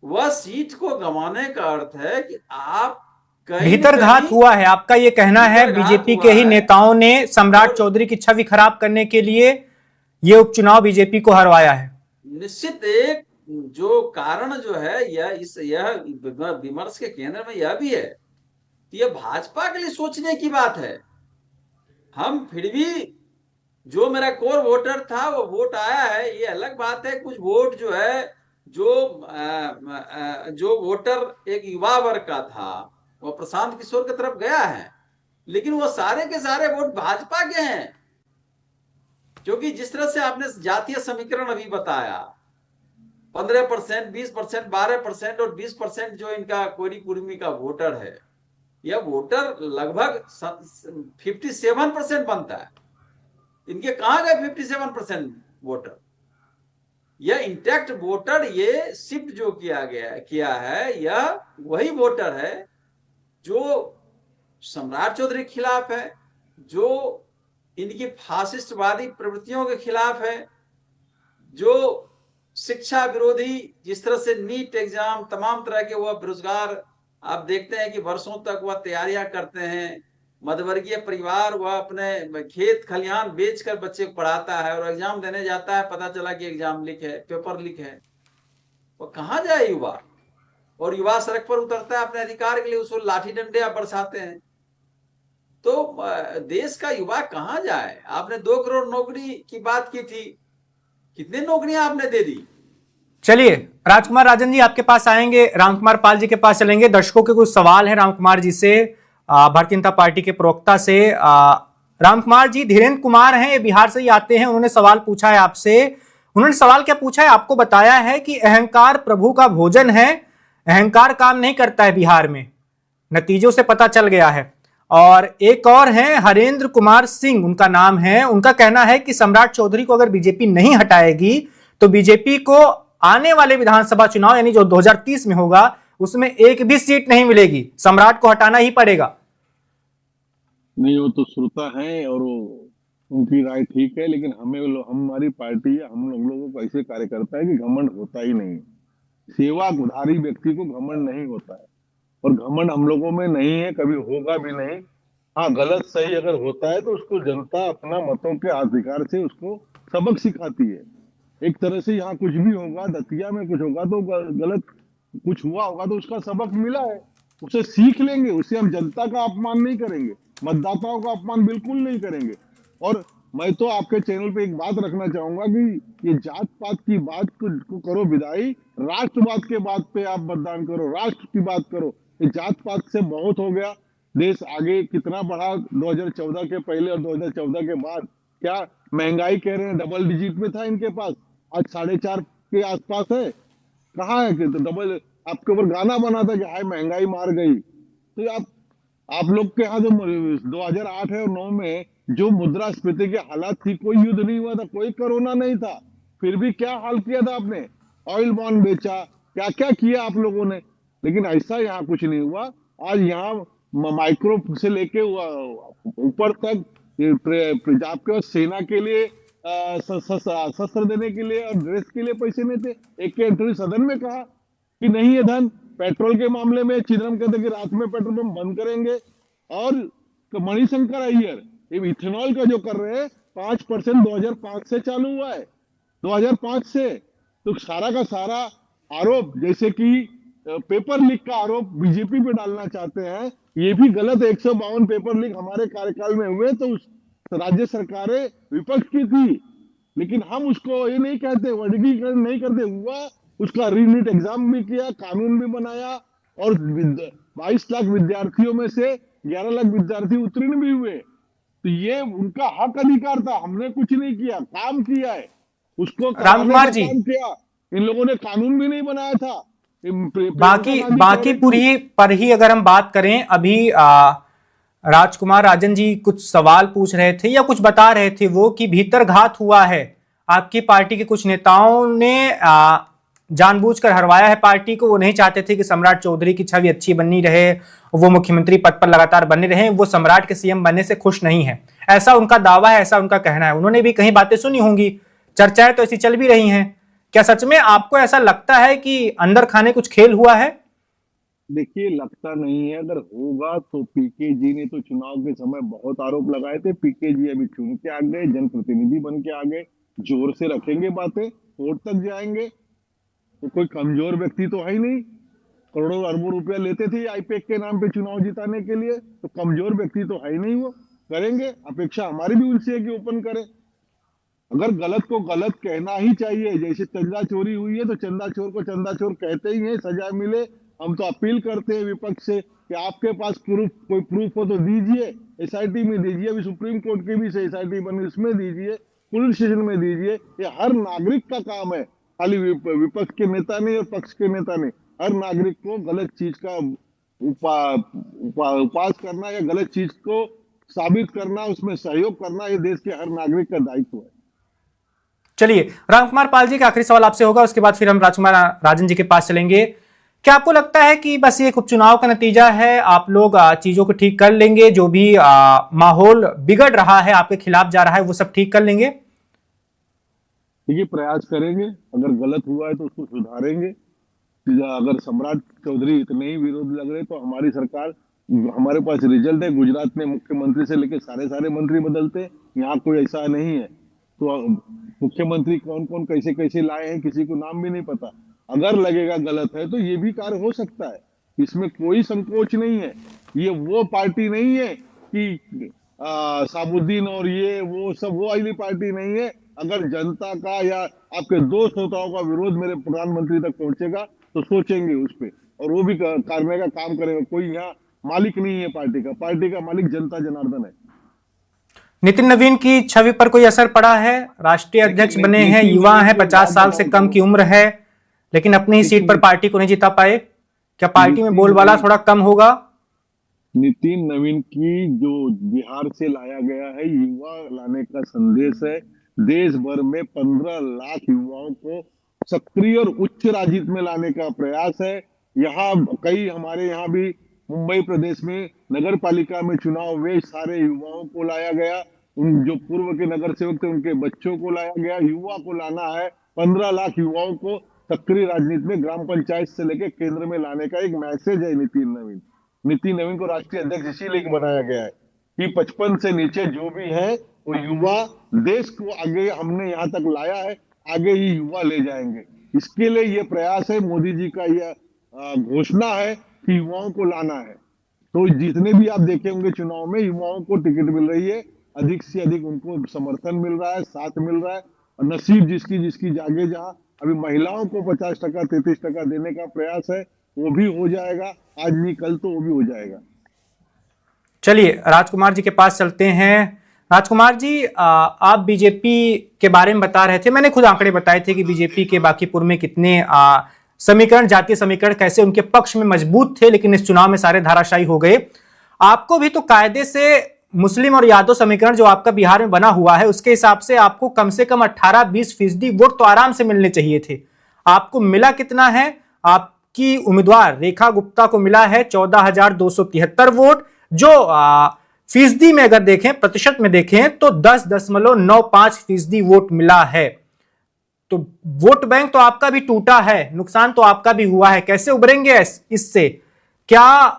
C: वह सीट को गंवाने का अर्थ है कि आप
A: भीतर घात हुआ है, आपका ये कहना है। बीजेपी के ही नेताओं ने सम्राट चौधरी की छवि खराब करने के लिए ये उपचुनाव बीजेपी को हरवाया है।
C: निश्चित एक जो कारण जो है यह विमर्श के केंद्र में यह भी है कि यह भाजपा के लिए सोचने की बात है। हम फिर भी जो मेरा कोर वोटर था वो वोट आया है, ये अलग बात है। कुछ वोट जो है जो वोटर एक युवा वर्ग का था वो प्रशांत किशोर की तरफ गया है, लेकिन वो सारे के सारे वोट भाजपा के हैं। क्योंकि जिस तरह से आपने जातीय समीकरण अभी बताया, 15%, 20%, 12% और 20% जो इनका कोरी कुर्मी का वोटर है, यह वोटर लगभग 57% बनता है। इनके कहां गए 57% वोटर? यह इंटैक्ट वोटर, ये शिफ्ट जो किया है, यह वही वोटर है जो सम्राट चौधरी के खिलाफ है, जो इनकी फासिस्टवादी प्रवृत्तियों के खिलाफ है, जो शिक्षा विरोधी, जिस तरह से नीट एग्जाम, तमाम तरह के वह बेरोजगार आप देखते हैं कि वर्षों तक वह तैयारियां करते हैं, मध्यवर्गीय परिवार वह अपने खेत खलिहान बेचकर बच्चे को पढ़ाता है और एग्जाम देने जाता है, पता चला कि एग्जाम लीक है, पेपर लीक है। वह कहां जाए युवा? और युवा सड़क पर उतरता है अपने अधिकार के लिए, उसको लाठी डंडे आप बरसाते हैं। तो देश का युवा कहां जाए? आपने 2 करोड़ नौकरी की बात की थी, कितने नौकरियां आपने दे दी?
A: चलिए राजकुमार राजन जी आपके पास आएंगे, रामकुमार पाल जी के पास चलेंगे। दर्शकों के कुछ सवाल है रामकुमार जी से, भारतीय जनता पार्टी के प्रवक्ता से। रामकुमार जी, धीरेन्द्र कुमार हैं, ये बिहार से ही आते हैं, उन्होंने सवाल पूछा है आपसे। उन्होंने सवाल क्या पूछा है? आपको बताया है कि अहंकार प्रभु का भोजन है, अहंकार काम नहीं करता है बिहार में, नतीजों से पता चल गया है। और एक और हैं हरेंद्र कुमार सिंह उनका नाम है, उनका कहना है कि सम्राट चौधरी को अगर बीजेपी नहीं हटाएगी तो बीजेपी को आने वाले विधानसभा चुनाव यानी जो 2030 में होगा उसमें एक भी सीट नहीं मिलेगी, सम्राट को हटाना ही पड़ेगा।
B: नहीं, वो तो श्रोता है और वो उनकी राय ठीक है, लेकिन हमारी पार्टी या हम लोगों को ऐसे कार्यकर्ता है कि घमंड होता ही नहीं। सेवाधारी व्यक्ति को घमंड नहीं होता है और घमंड हम लोगों में नहीं है, कभी होगा भी नहीं। हाँ, गलत सही अगर होता है तो उसको जनता अपना मतों के अधिकार से उसको सबक सिखाती है। एक तरह से यहाँ कुछ भी होगा, दतिया में कुछ होगा तो गलत कुछ हुआ होगा तो उसका सबक मिला है, उसे सीख लेंगे। उसे हम जनता का अपमान नहीं करेंगे, मतदाताओं का अपमान बिल्कुल नहीं करेंगे। और मैं तो आपके चैनल पे एक बात रखना चाहूंगा कि ये जात पात की बात को करो विदाई, राष्ट्रवाद के बात पे आप मतदान करो, राष्ट्र की बात करो। ये जात पात से बहुत हो गया। देश आगे कितना बढ़ा 2014 के पहले और 2014 के बाद। क्या महंगाई कह रहे हैं डबल डिजिट में था इनके पास, आज 4.5 के आसपास है। कहाँ है कि तो डबल आपके ऊपर गाना बना था कि हाय महंगाई मार गई। तो आप लोग के यहाँ जो 2008 और 9 में जो मुद्रास्फीति के हालात थी, कोई युद्ध नहीं हुआ था, कोई कोरोना नहीं था, फिर भी क्या हाल किया था आपने? ऑयल बॉन्ड बेचा, क्या क्या किया आप लोगों ने, लेकिन ऐसा यहाँ कुछ नहीं हुआ। आज यहाँ माइक्रो से लेके ऊपर तक आपके सेना के लिए शस्त्र देने के लिए और ड्रेस के लिए पैसे नहीं थे। एक के एंट्री सदन में कहा कि नहीं है धन। पेट्रोल के मामले में चिदम्बरम कहते कि रात में पेट्रोल पंप बंद करेंगे। और मणिशंकर अय्यर ये इथेनॉल का जो कर रहे हैं 5% 2005 से चालू हुआ है, 2005 से। तो सारा का सारा आरोप, जैसे कि पेपर लीक का आरोप बीजेपी पे डालना चाहते हैं, ये भी गलत है। 152 पेपर लीक हमारे कार्यकाल में हुए तो उस राज्य सरकारें विपक्ष की थी, लेकिन हम उसको ये नहीं कहते, वर्गीकरण नहीं करते। हुआ उसका रीनीट एग्जाम भी किया, कानून भी बनाया और 22 लाख विद्यार्थियों में से 11 लाख विद्यार्थी उत्तीर्ण भी हुए। तो ये उनका हक अधिकार था, हमने कुछ नहीं किया, काम किया है उसको
A: रामकुमार जी,
B: काम किया। इन लोगों ने कानून भी नहीं बनाया था।
A: बांकीपुरी पर ही अगर हम बात करें, अभी राजकुमार राजन जी कुछ सवाल पूछ रहे थे या कुछ बता रहे थे वो कि भीतर घात हुआ है, आपकी पार्टी के कुछ नेताओं ने जानबूझकर हरवाया है पार्टी को। वो नहीं चाहते थे कि सम्राट चौधरी की छवि अच्छी बनी रहे, वो मुख्यमंत्री पद पर लगातार बने रहे, वो सम्राट के सीएम बनने से खुश नहीं है, ऐसा उनका दावा है, ऐसा उनका कहना है। उन्होंने भी कहीं बातें सुनी होंगी, चर्चाएं तो ऐसी चल भी रही हैं। क्या सच में आपको ऐसा लगता है कि अंदर खाने कुछ खेल हुआ है?
B: देखिए, लगता नहीं है। अगर होगा तो पीके जी ने तो चुनाव के समय बहुत आरोप लगाए थे। पीके जी अभी चुन के आ गए, जनप्रतिनिधि बन के आ गए, जोर से रखेंगे बातें, कोर्ट तक जाएंगे। तो कोई कमजोर व्यक्ति तो है ही नहीं। करोड़ों अरबों रुपया लेते थे आईपैक के नाम पे चुनाव जिताने के लिए, तो कमजोर व्यक्ति तो है ही नहीं। वो करेंगे। अपेक्षा हमारी भी उनसे है कि ओपन करें। अगर गलत को गलत कहना ही चाहिए, जैसे चंदा चोरी हुई है तो चंदा चोर को चंदा चोर कहते ही हैं, सजा मिले। हम तो अपील करते हैं विपक्ष से कि आपके पास कोई प्रूफ हो तो दीजिए, एसआईटी में दीजिए। अभी सुप्रीम कोर्ट की भी एसआईटी बनी, उसमें दीजिए, पुलिस स्टेशन में दीजिए। ये हर नागरिक का काम है, खाली विपक्ष के नेता नहीं और पक्ष के नेता नहीं। हर नागरिक को गलत चीज का उपास करना या गलत चीज को साबित करना, उसमें सहयोग करना, ये देश के हर नागरिक का दायित्व है।
A: चलिए, रामकुमार पाल जी का आखिरी सवाल आपसे होगा, उसके बाद फिर हम राजकुमार राजन जी के पास चलेंगे। क्या आपको लगता है कि बस ये एक उपचुनाव का नतीजा है, आप लोग चीजों को ठीक कर लेंगे, जो भी माहौल बिगड़ रहा है आपके खिलाफ जा रहा है वो सब ठीक कर लेंगे?
B: देखिए, प्रयास करेंगे। अगर गलत हुआ है तो उसको सुधारेंगे। अगर सम्राट चौधरी इतने ही विरोध लग रहे तो हमारी सरकार, हमारे पास रिजल्ट है। गुजरात में मुख्यमंत्री से लेकर सारे मंत्री बदलते, यहाँ कोई ऐसा नहीं है। तो मुख्यमंत्री कौन कौन कैसे कैसे लाए हैं किसी को नाम भी नहीं पता। अगर लगेगा गलत है तो ये भी कार्य हो सकता है, इसमें कोई संकोच नहीं है। ये वो पार्टी नहीं है कि साबुद्दीन और ये वो सब वो वाली पार्टी नहीं है। अगर जनता का या आपके दो श्रोताओं का विरोध मेरे प्रधानमंत्री तक पहुंचेगा तो सोचेंगे उस पर, और वो भी करने का काम करेगा। कोई यहाँ मालिक नहीं है पार्टी का मालिक जनता जनार्दन है।
A: नितिन नवीन की छवि पर कोई असर पड़ा है? राष्ट्रीय अध्यक्ष बने हैं, युवा हैं, 50 साल से कम की उम्र है, लेकिन अपनी ही सीट पर पार्टी को नहीं जिता पाए। क्या पार्टी में बोलबाला थोड़ा कम होगा?
B: नितिन नवीन की जो बिहार से लाया गया है, युवा लाने का संदेश है। देश भर में 15 लाख युवाओं को सक्रिय और उच्च राजनीति में लाने का प्रयास है। यहाँ हमारे यहाँ भी मुंबई प्रदेश में नगर पालिका में चुनाव हुए, सारे युवाओं को लाया गया। उन जो पूर्व के नगर सेवक थे उनके बच्चों को लाया गया। युवा को लाना है, 15 लाख युवाओं को सक्रिय राजनीति में ग्राम पंचायत से लेकर केंद्र में लाने का एक मैसेज है नितिन नवीन को राष्ट्रीय अध्यक्ष इसीलिए बनाया गया है कि 55 से नीचे जो भी है वो युवा, देश को आगे हमने यहाँ तक लाया है, आगे ही युवा ले जाएंगे। इसके लिए ये प्रयास है, मोदी जी का यह घोषणा है कि युवाओं को लाना है। तो जितने भी आप देखे होंगे चुनाव में, युवाओं को टिकट मिल रही है, अधिक से अधिक उनको समर्थन मिल रहा है, साथ मिल रहा है। और नसीब जिसकी जागे जहां। अभी महिलाओं को 50%, 33% देने का प्रयास है, वो भी हो जाएगा। आज नहीं कल तो वो भी हो जाएगा।
A: चलिए, राजकुमार जी के पास चलते हैं। राजकुमार जी, आप बीजेपी के बारे में बता रहे थे, मैंने खुद आंकड़े बताए थे कि बीजेपी के बांकीपुर में कितने समीकरण, जातीय समीकरण कैसे उनके पक्ष में मजबूत थे, लेकिन इस चुनाव में सारे धाराशायी हो गए। आपको भी तो कायदे से मुस्लिम और यादव समीकरण जो आपका बिहार में बना हुआ है, उसके हिसाब से आपको कम से कम 18-20% वोट तो आराम से मिलने चाहिए थे। आपको मिला कितना है? आपकी उम्मीदवार रेखा गुप्ता को मिला है 14,273 वोट, जो फीसदी में अगर देखें, प्रतिशत में देखें तो 10.95% वोट मिला है। तो वोट बैंक तो आपका भी टूटा है, नुकसान तो आपका भी हुआ है। कैसे उभरेंगे इससे? क्या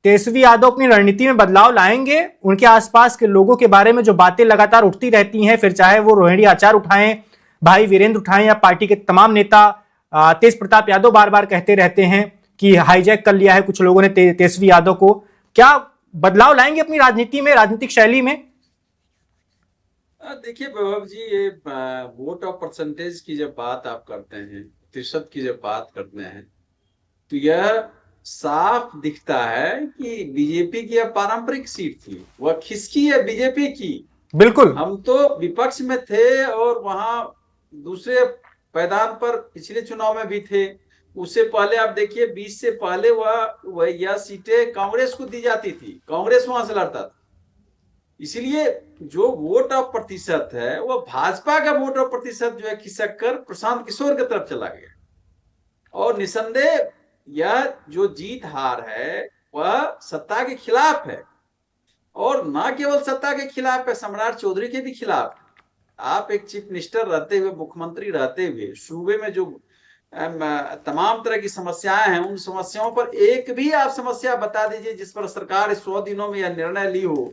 A: तेजस्वी यादव अपनी रणनीति में बदलाव लाएंगे? उनके आसपास के लोगों के बारे में जो बातें लगातार उठती रहती हैं, फिर चाहे वो रोहिणी आचार उठाएं, भाई वीरेंद्र उठाएं, या पार्टी के तमाम नेता, तेज प्रताप यादव बार बार कहते रहते हैं कि हाईजैक कर लिया है कुछ लोगों ने तेजस्वी यादव को, क्या बदलाव लाएंगे अपनी राजनीति में, राजनीतिक शैली में?
C: देखिए वैभव जी, ये वोट और परसेंटेज की जब बात आप करते हैं, प्रतिशत की जब बात करते हैं, तो यह साफ दिखता है कि बीजेपी की यह पारंपरिक सीट थी, वह खिसकी है बीजेपी की।
A: बिल्कुल,
C: हम तो विपक्ष में थे और वहां दूसरे पायदान पर पिछले चुनाव में भी थे। उससे पहले आप देखिए 20 से पहले वह यह सीटें कांग्रेस को दी जाती थी, कांग्रेस वहां से लड़ता था। इसलिए जो वोट ऑफ प्रतिशत है वह भाजपा का वोट ऑफ प्रतिशत जो है खिसक कर प्रशांत किशोर की तरफ चला गया। और निसंदेह यह जो जीत हार है वह सत्ता के खिलाफ है, और ना केवल सत्ता के खिलाफ है, सम्राट चौधरी के भी खिलाफ है। आप एक चीफ मिनिस्टर रहते हुए, मुख्यमंत्री रहते हुए सूबे में जो तमाम तरह की समस्याएं हैं, उन समस्याओं पर एक भी आप समस्या बता दीजिए जिस पर सरकार 100 दिनों में यह निर्णय ली हो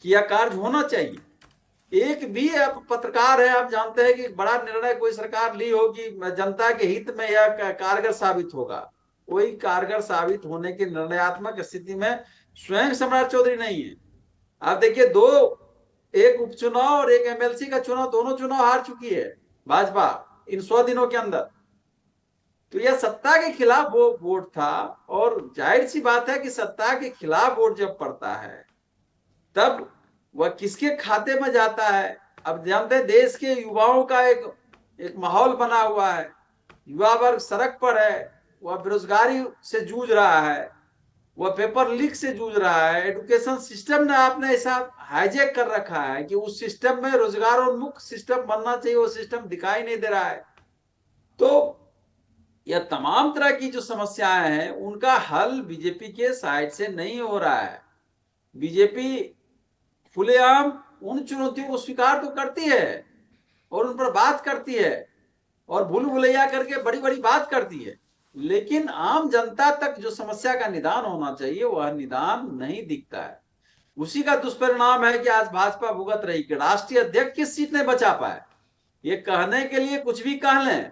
C: कि यह कार्य होना चाहिए। एक भी आप पत्रकार है, आप जानते हैं कि बड़ा निर्णय कोई सरकार ली हो कि जनता के हित में यह कारगर साबित होगा, कोई कारगर साबित होने की निर्णयात्मक स्थिति में स्वयं सम्राट चौधरी नहीं है। आप देखिए एक उपचुनाव और एक एमएलसी का चुनाव, दोनों चुनाव हार चुकी है भाजपा इन 100 दिनों के अंदर। तो यह सत्ता के खिलाफ वो वोट था, और जाहिर सी बात है कि सत्ता के खिलाफ वोट जब पड़ता है तब वह किसके खाते में जाता है। अब जानते हैं देश के युवाओं का एक माहौल बना हुआ है, युवा वर्ग सड़क पर है, वह बेरोजगारी से जूझ रहा है, वह पेपर लीक से जूझ रहा है। एजुकेशन सिस्टम ने आपने ऐसा हाईजैक कर रखा है कि उस सिस्टम में रोजगारोन्मुख सिस्टम बनना चाहिए, वो सिस्टम दिखाई नहीं दे रहा है। तो यह तमाम तरह की जो समस्याएं हैं उनका हल बीजेपी के साइड से नहीं हो रहा है। बीजेपी खुलेआम उन चुनौतियों को स्वीकार तो करती है और उन पर बात करती है और भूल भुलैया करके बड़ी बड़ी बात करती है, लेकिन आम जनता तक जो समस्या का निदान होना चाहिए वह निदान नहीं दिखता है। उसी का दुष्परिणाम है कि आज भाजपा भुगत रही कि राष्ट्रीय अध्यक्ष किस सीट नहीं बचा पाए। ये कहने के लिए कुछ भी कह लें,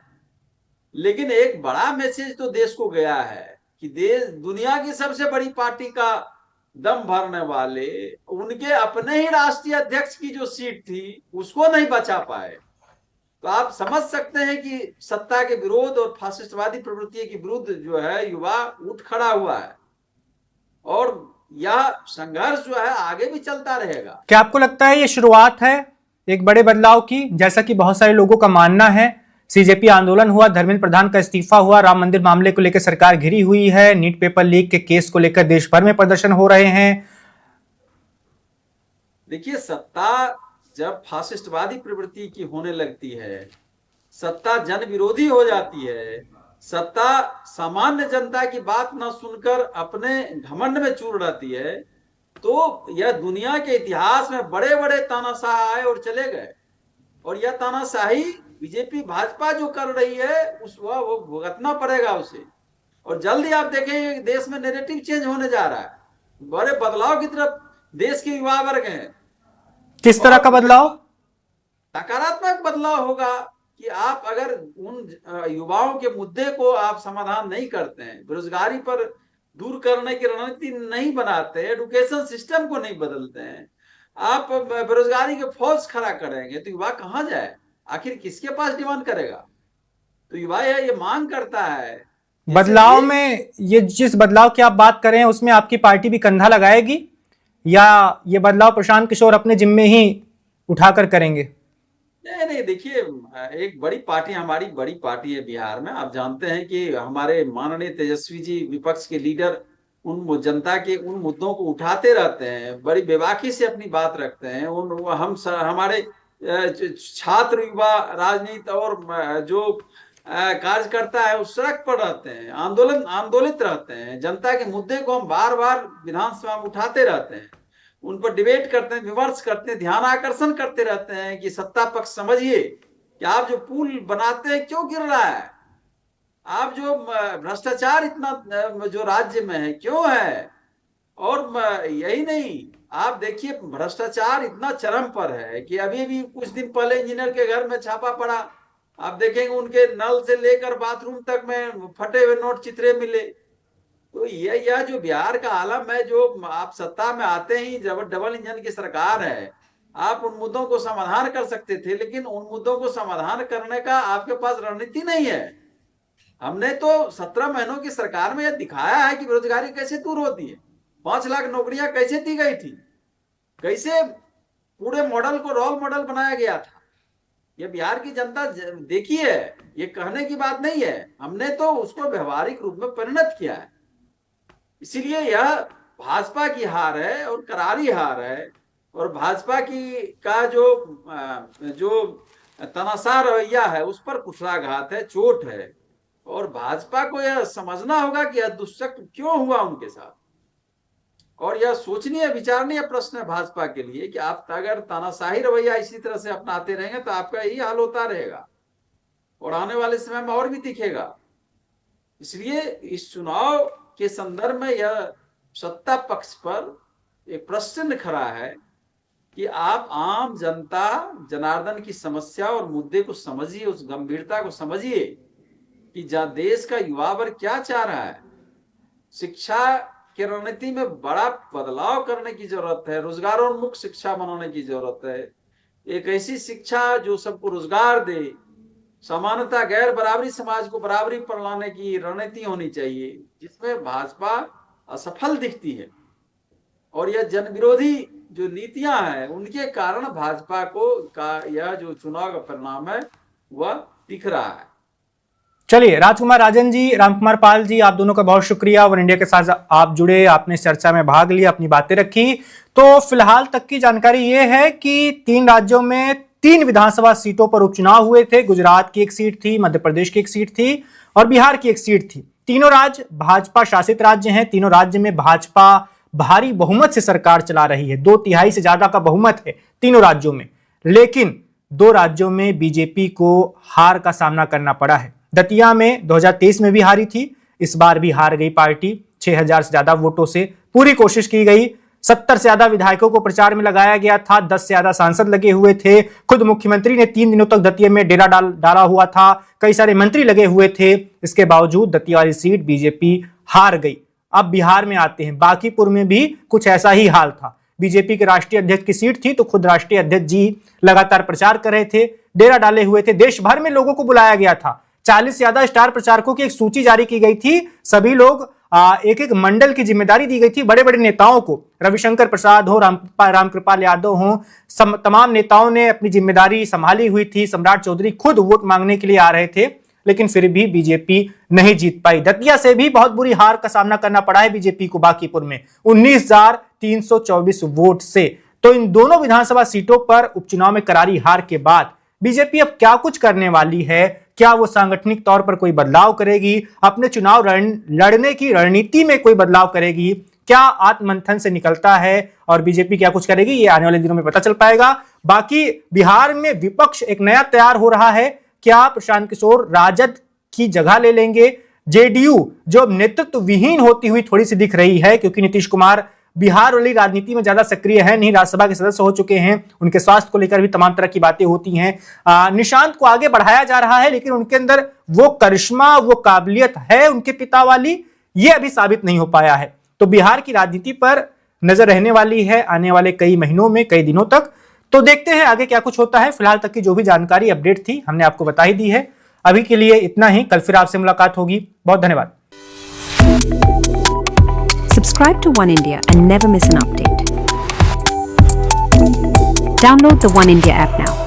C: लेकिन एक बड़ा मैसेज तो देश को गया है कि देश दुनिया की सबसे बड़ी पार्टी का दम भरने वाले उनके अपने ही राष्ट्रीय अध्यक्ष की जो सीट थी उसको नहीं बचा पाए। तो आप समझ सकते हैं कि सत्ता के विरोध और फासिस्टवादी प्रवृत्ति के विरुद्ध जो है युवा उठ खड़ा हुआ है, और यह संघर्ष जो है आगे भी चलता रहेगा।
A: क्या आपको लगता है ये शुरुआत है एक बड़े बदलाव की, जैसा कि बहुत सारे लोगों का मानना है? सीजेपी आंदोलन हुआ, धर्मेंद्र प्रधान का इस्तीफा हुआ, राम मंदिर मामले को लेकर सरकार घिरी हुई है, नीट पेपर लीक के केस को लेकर देश भर में प्रदर्शन हो रहे हैं।
C: देखिए, सत्ता जब फासिस्टवादी प्रवृत्ति की होने लगती है, सत्ता जन विरोधी हो जाती है, सत्ता सामान्य जनता की बात न सुनकर अपने घमंड में चूर रहती है, तो यह दुनिया के इतिहास में बड़े बड़े तानाशाह आए और चले गए। और यह तानाशाही बीजेपी भाजपा जो कर रही है वो भुगतना पड़ेगा उसे। और जल्दी आप देखेंगे देश में नैरेटिव चेंज होने जा रहा है, बड़े बदलाव की तरफ देश के युवा वर्ग हैं।
A: किस तरह का बदलाव?
C: सकारात्मक बदलाव होगा कि आप अगर उन युवाओं के मुद्दे को आप समाधान नहीं करते हैं, बेरोजगारी पर दूर करने की रणनीति नहीं बनाते, एजुकेशन सिस्टम को नहीं बदलते हैं, आप बेरोजगारी के फॉल्स खड़ा करेंगे तो युवा कहां जाए, आखिर किसके पास डिमांड करेगा? तो युवा ये मांग करता है
A: बदलाव में। ये जिस बदलाव की आप बात कर रहे हैं उसमें आपकी पार्टी भी कंधा लगाएगी, या ये बदलाव प्रशांत किशोर अपने जिम्मे ही उठाकर करेंगे?
C: नहीं, देखिए, एक बड़ी पार्टी, हमारी बड़ी पार्टी है बिहार में। आप जानते हैं कि हमारे माननीय तेजस्वी जी विपक्ष के लीडर उन जनता के उन मुद्दों को उठाते रहते हैं, बड़ी बेबाकी से अपनी बात रखते हैं। हमारे छात्र, युवा, राजनीति और जो कार्यकर्ता है उस सड़क पर रहते हैं, आंदोलित रहते हैं। जनता के मुद्दे को हम बार बार विधानसभा में उठाते रहते हैं, उन पर डिबेट करते हैं, विमर्श करते हैं, ध्यान आकर्षण करते रहते हैं कि सत्ता पक्ष समझिए कि आप जो पुल बनाते हैं क्यों गिर रहा है, आप जो भ्रष्टाचार इतना जो राज्य में है क्यों है। और यही नहीं, आप देखिए भ्रष्टाचार इतना चरम पर है कि अभी भी कुछ दिन पहले इंजीनियर के घर में छापा पड़ा, आप देखेंगे उनके नल से लेकर बाथरूम तक में फटे हुए नोट चित्रे मिले। तो यह जो बिहार का आलम है, जो आप सत्ता में आते ही जब डबल इंजन की सरकार है, आप उन मुद्दों को समाधान कर सकते थे, लेकिन उन मुद्दों को समाधान करने का आपके पास रणनीति नहीं है। हमने तो 17 महीनों की सरकार में यह दिखाया है कि बेरोजगारी कैसे दूर होती है, 5 लाख नौकरियां कैसे दी गई थी, कैसे पूरे मॉडल को रोल मॉडल बनाया गया था। ये बिहार की जनता देखी है, ये कहने की बात नहीं है, हमने तो उसको व्यवहारिक रूप में परिणत किया है। इसीलिए यह भाजपा की हार है और करारी हार है, और भाजपा की का जो तनाशाह रवैया है उस पर कुठाराघात है, चोट है। और भाजपा को यह समझना होगा कि यह दुष्चक्र क्यों हुआ उनके साथ, और यह सोचनीय विचारणीय प्रश्न है भाजपा के लिए कि आप अगर तानाशाही रवैया इसी तरह से अपनाते रहेंगे तो आपका यही हाल होता रहेगा और आने वाले समय में और भी दिखेगा। इसलिए इस चुनाव के संदर्भ में यह सत्ता पक्ष पर एक प्रश्न खड़ा है कि आप आम जनता जनार्दन की समस्या और मुद्दे को समझिए, उस गंभीरता को समझिए कि देश का युवा वर्ग क्या चाह रहा है। शिक्षा की रणनीति में बड़ा बदलाव करने की जरूरत है, रोजगारोन्मुख शिक्षा बनाने की जरूरत है, एक ऐसी शिक्षा जो सबको रोजगार दे, समानता गैर बराबरी समाज को बराबरी पर लाने की रणनीति होनी चाहिए, जिसमें भाजपा असफल दिखती है। और यह जन विरोधी जो नीतियां हैं उनके कारण भाजपा का यह जो चुनाव का परिणाम है वह दिख रहा है।
A: चलिए, राजकुमार राजन जी, रामकुमार पाल जी, आप दोनों का बहुत शुक्रिया। वन इंडिया के साथ आप जुड़े, आपने इस चर्चा में भाग लिया, अपनी बातें रखी। तो फिलहाल तक की जानकारी यह है कि 3 राज्यों में 3 विधानसभा सीटों पर उपचुनाव हुए थे। गुजरात की एक सीट थी, मध्य प्रदेश की एक सीट थी और बिहार की एक सीट थी। तीनों राज्य भाजपा शासित राज्य हैं। तीनों राज्य में भाजपा भारी बहुमत से सरकार चला रही है, 2/3 से ज्यादा का बहुमत है तीनों राज्यों में। लेकिन 2 राज्यों में बीजेपी को हार का सामना करना पड़ा है। दतिया में 2023 में भी हारी थी, इस बार भी हार गई पार्टी 6000 से ज्यादा वोटों से। पूरी कोशिश की गई, 70 से ज्यादा विधायकों को प्रचार में लगाया गया था, 10 से ज्यादा सांसद लगे हुए थे। खुद मुख्यमंत्री ने 3 दिनों तक दतिया में डेरा डाला हुआ था, कई सारे मंत्री लगे हुए थे। इसके बावजूद दतिया वाली सीट बीजेपी हार गई। अब बिहार में आते हैं, बांकीपुर में भी कुछ ऐसा ही हाल था। बीजेपी के राष्ट्रीय अध्यक्ष की सीट थी तो खुद राष्ट्रीय अध्यक्ष जी लगातार प्रचार कर रहे थे, डेरा डाले हुए थे। देश भर में लोगों को बुलाया गया था, 40 से ज्यादा स्टार प्रचारकों की एक सूची जारी की गई थी। सभी लोग एक एक मंडल की जिम्मेदारी दी गई थी बड़े बड़े नेताओं को। रविशंकर प्रसाद हो, रामकृपाल यादव हो, तमाम नेताओं ने अपनी जिम्मेदारी संभाली हुई थी। सम्राट चौधरी खुद वोट मांगने के लिए आ रहे थे, लेकिन फिर भी बीजेपी नहीं जीत पाई। दतिया से भी बहुत बुरी हार का सामना करना पड़ा है बीजेपी को बांकीपुर में 19,324 वोट से। तो इन दोनों विधानसभा सीटों पर उपचुनाव में करारी हार के बाद बीजेपी अब क्या कुछ करने वाली है? क्या वो सांगठनिक तौर पर कोई बदलाव करेगी? अपने चुनाव लड़ने की रणनीति में कोई बदलाव करेगी? क्या आत्ममंथन से निकलता है और बीजेपी क्या कुछ करेगी? ये आने वाले दिनों में पता चल पाएगा। बाकी बिहार में विपक्ष एक नया तैयार हो रहा है। क्या प्रशांत किशोर राजद की जगह ले लेंगे? जेडीयू जो नेतृत्व विहीन होती हुई थोड़ी सी दिख रही है, क्योंकि नीतीश कुमार बिहार वाली राजनीति में ज्यादा सक्रिय है नहीं, राज्यसभा के सदस्य हो चुके हैं, उनके स्वास्थ्य को लेकर भी तमाम तरह की बातें होती हैं। निशांत को आगे बढ़ाया जा रहा है, लेकिन उनके अंदर वो करिश्मा, वो काबिलियत है उनके पिता वाली, ये अभी साबित नहीं हो पाया है। तो बिहार की राजनीति पर नजर रहने वाली है आने वाले कई महीनों में, कई दिनों तक। तो देखते हैं आगे क्या कुछ होता है। फिलहाल तक की जो भी जानकारी अपडेट थी हमने आपको बता ही दी है। अभी के लिए इतना ही, कल फिर आपसे मुलाकात होगी। बहुत धन्यवाद।
D: Subscribe to One India and never miss an update. Download the One India app now.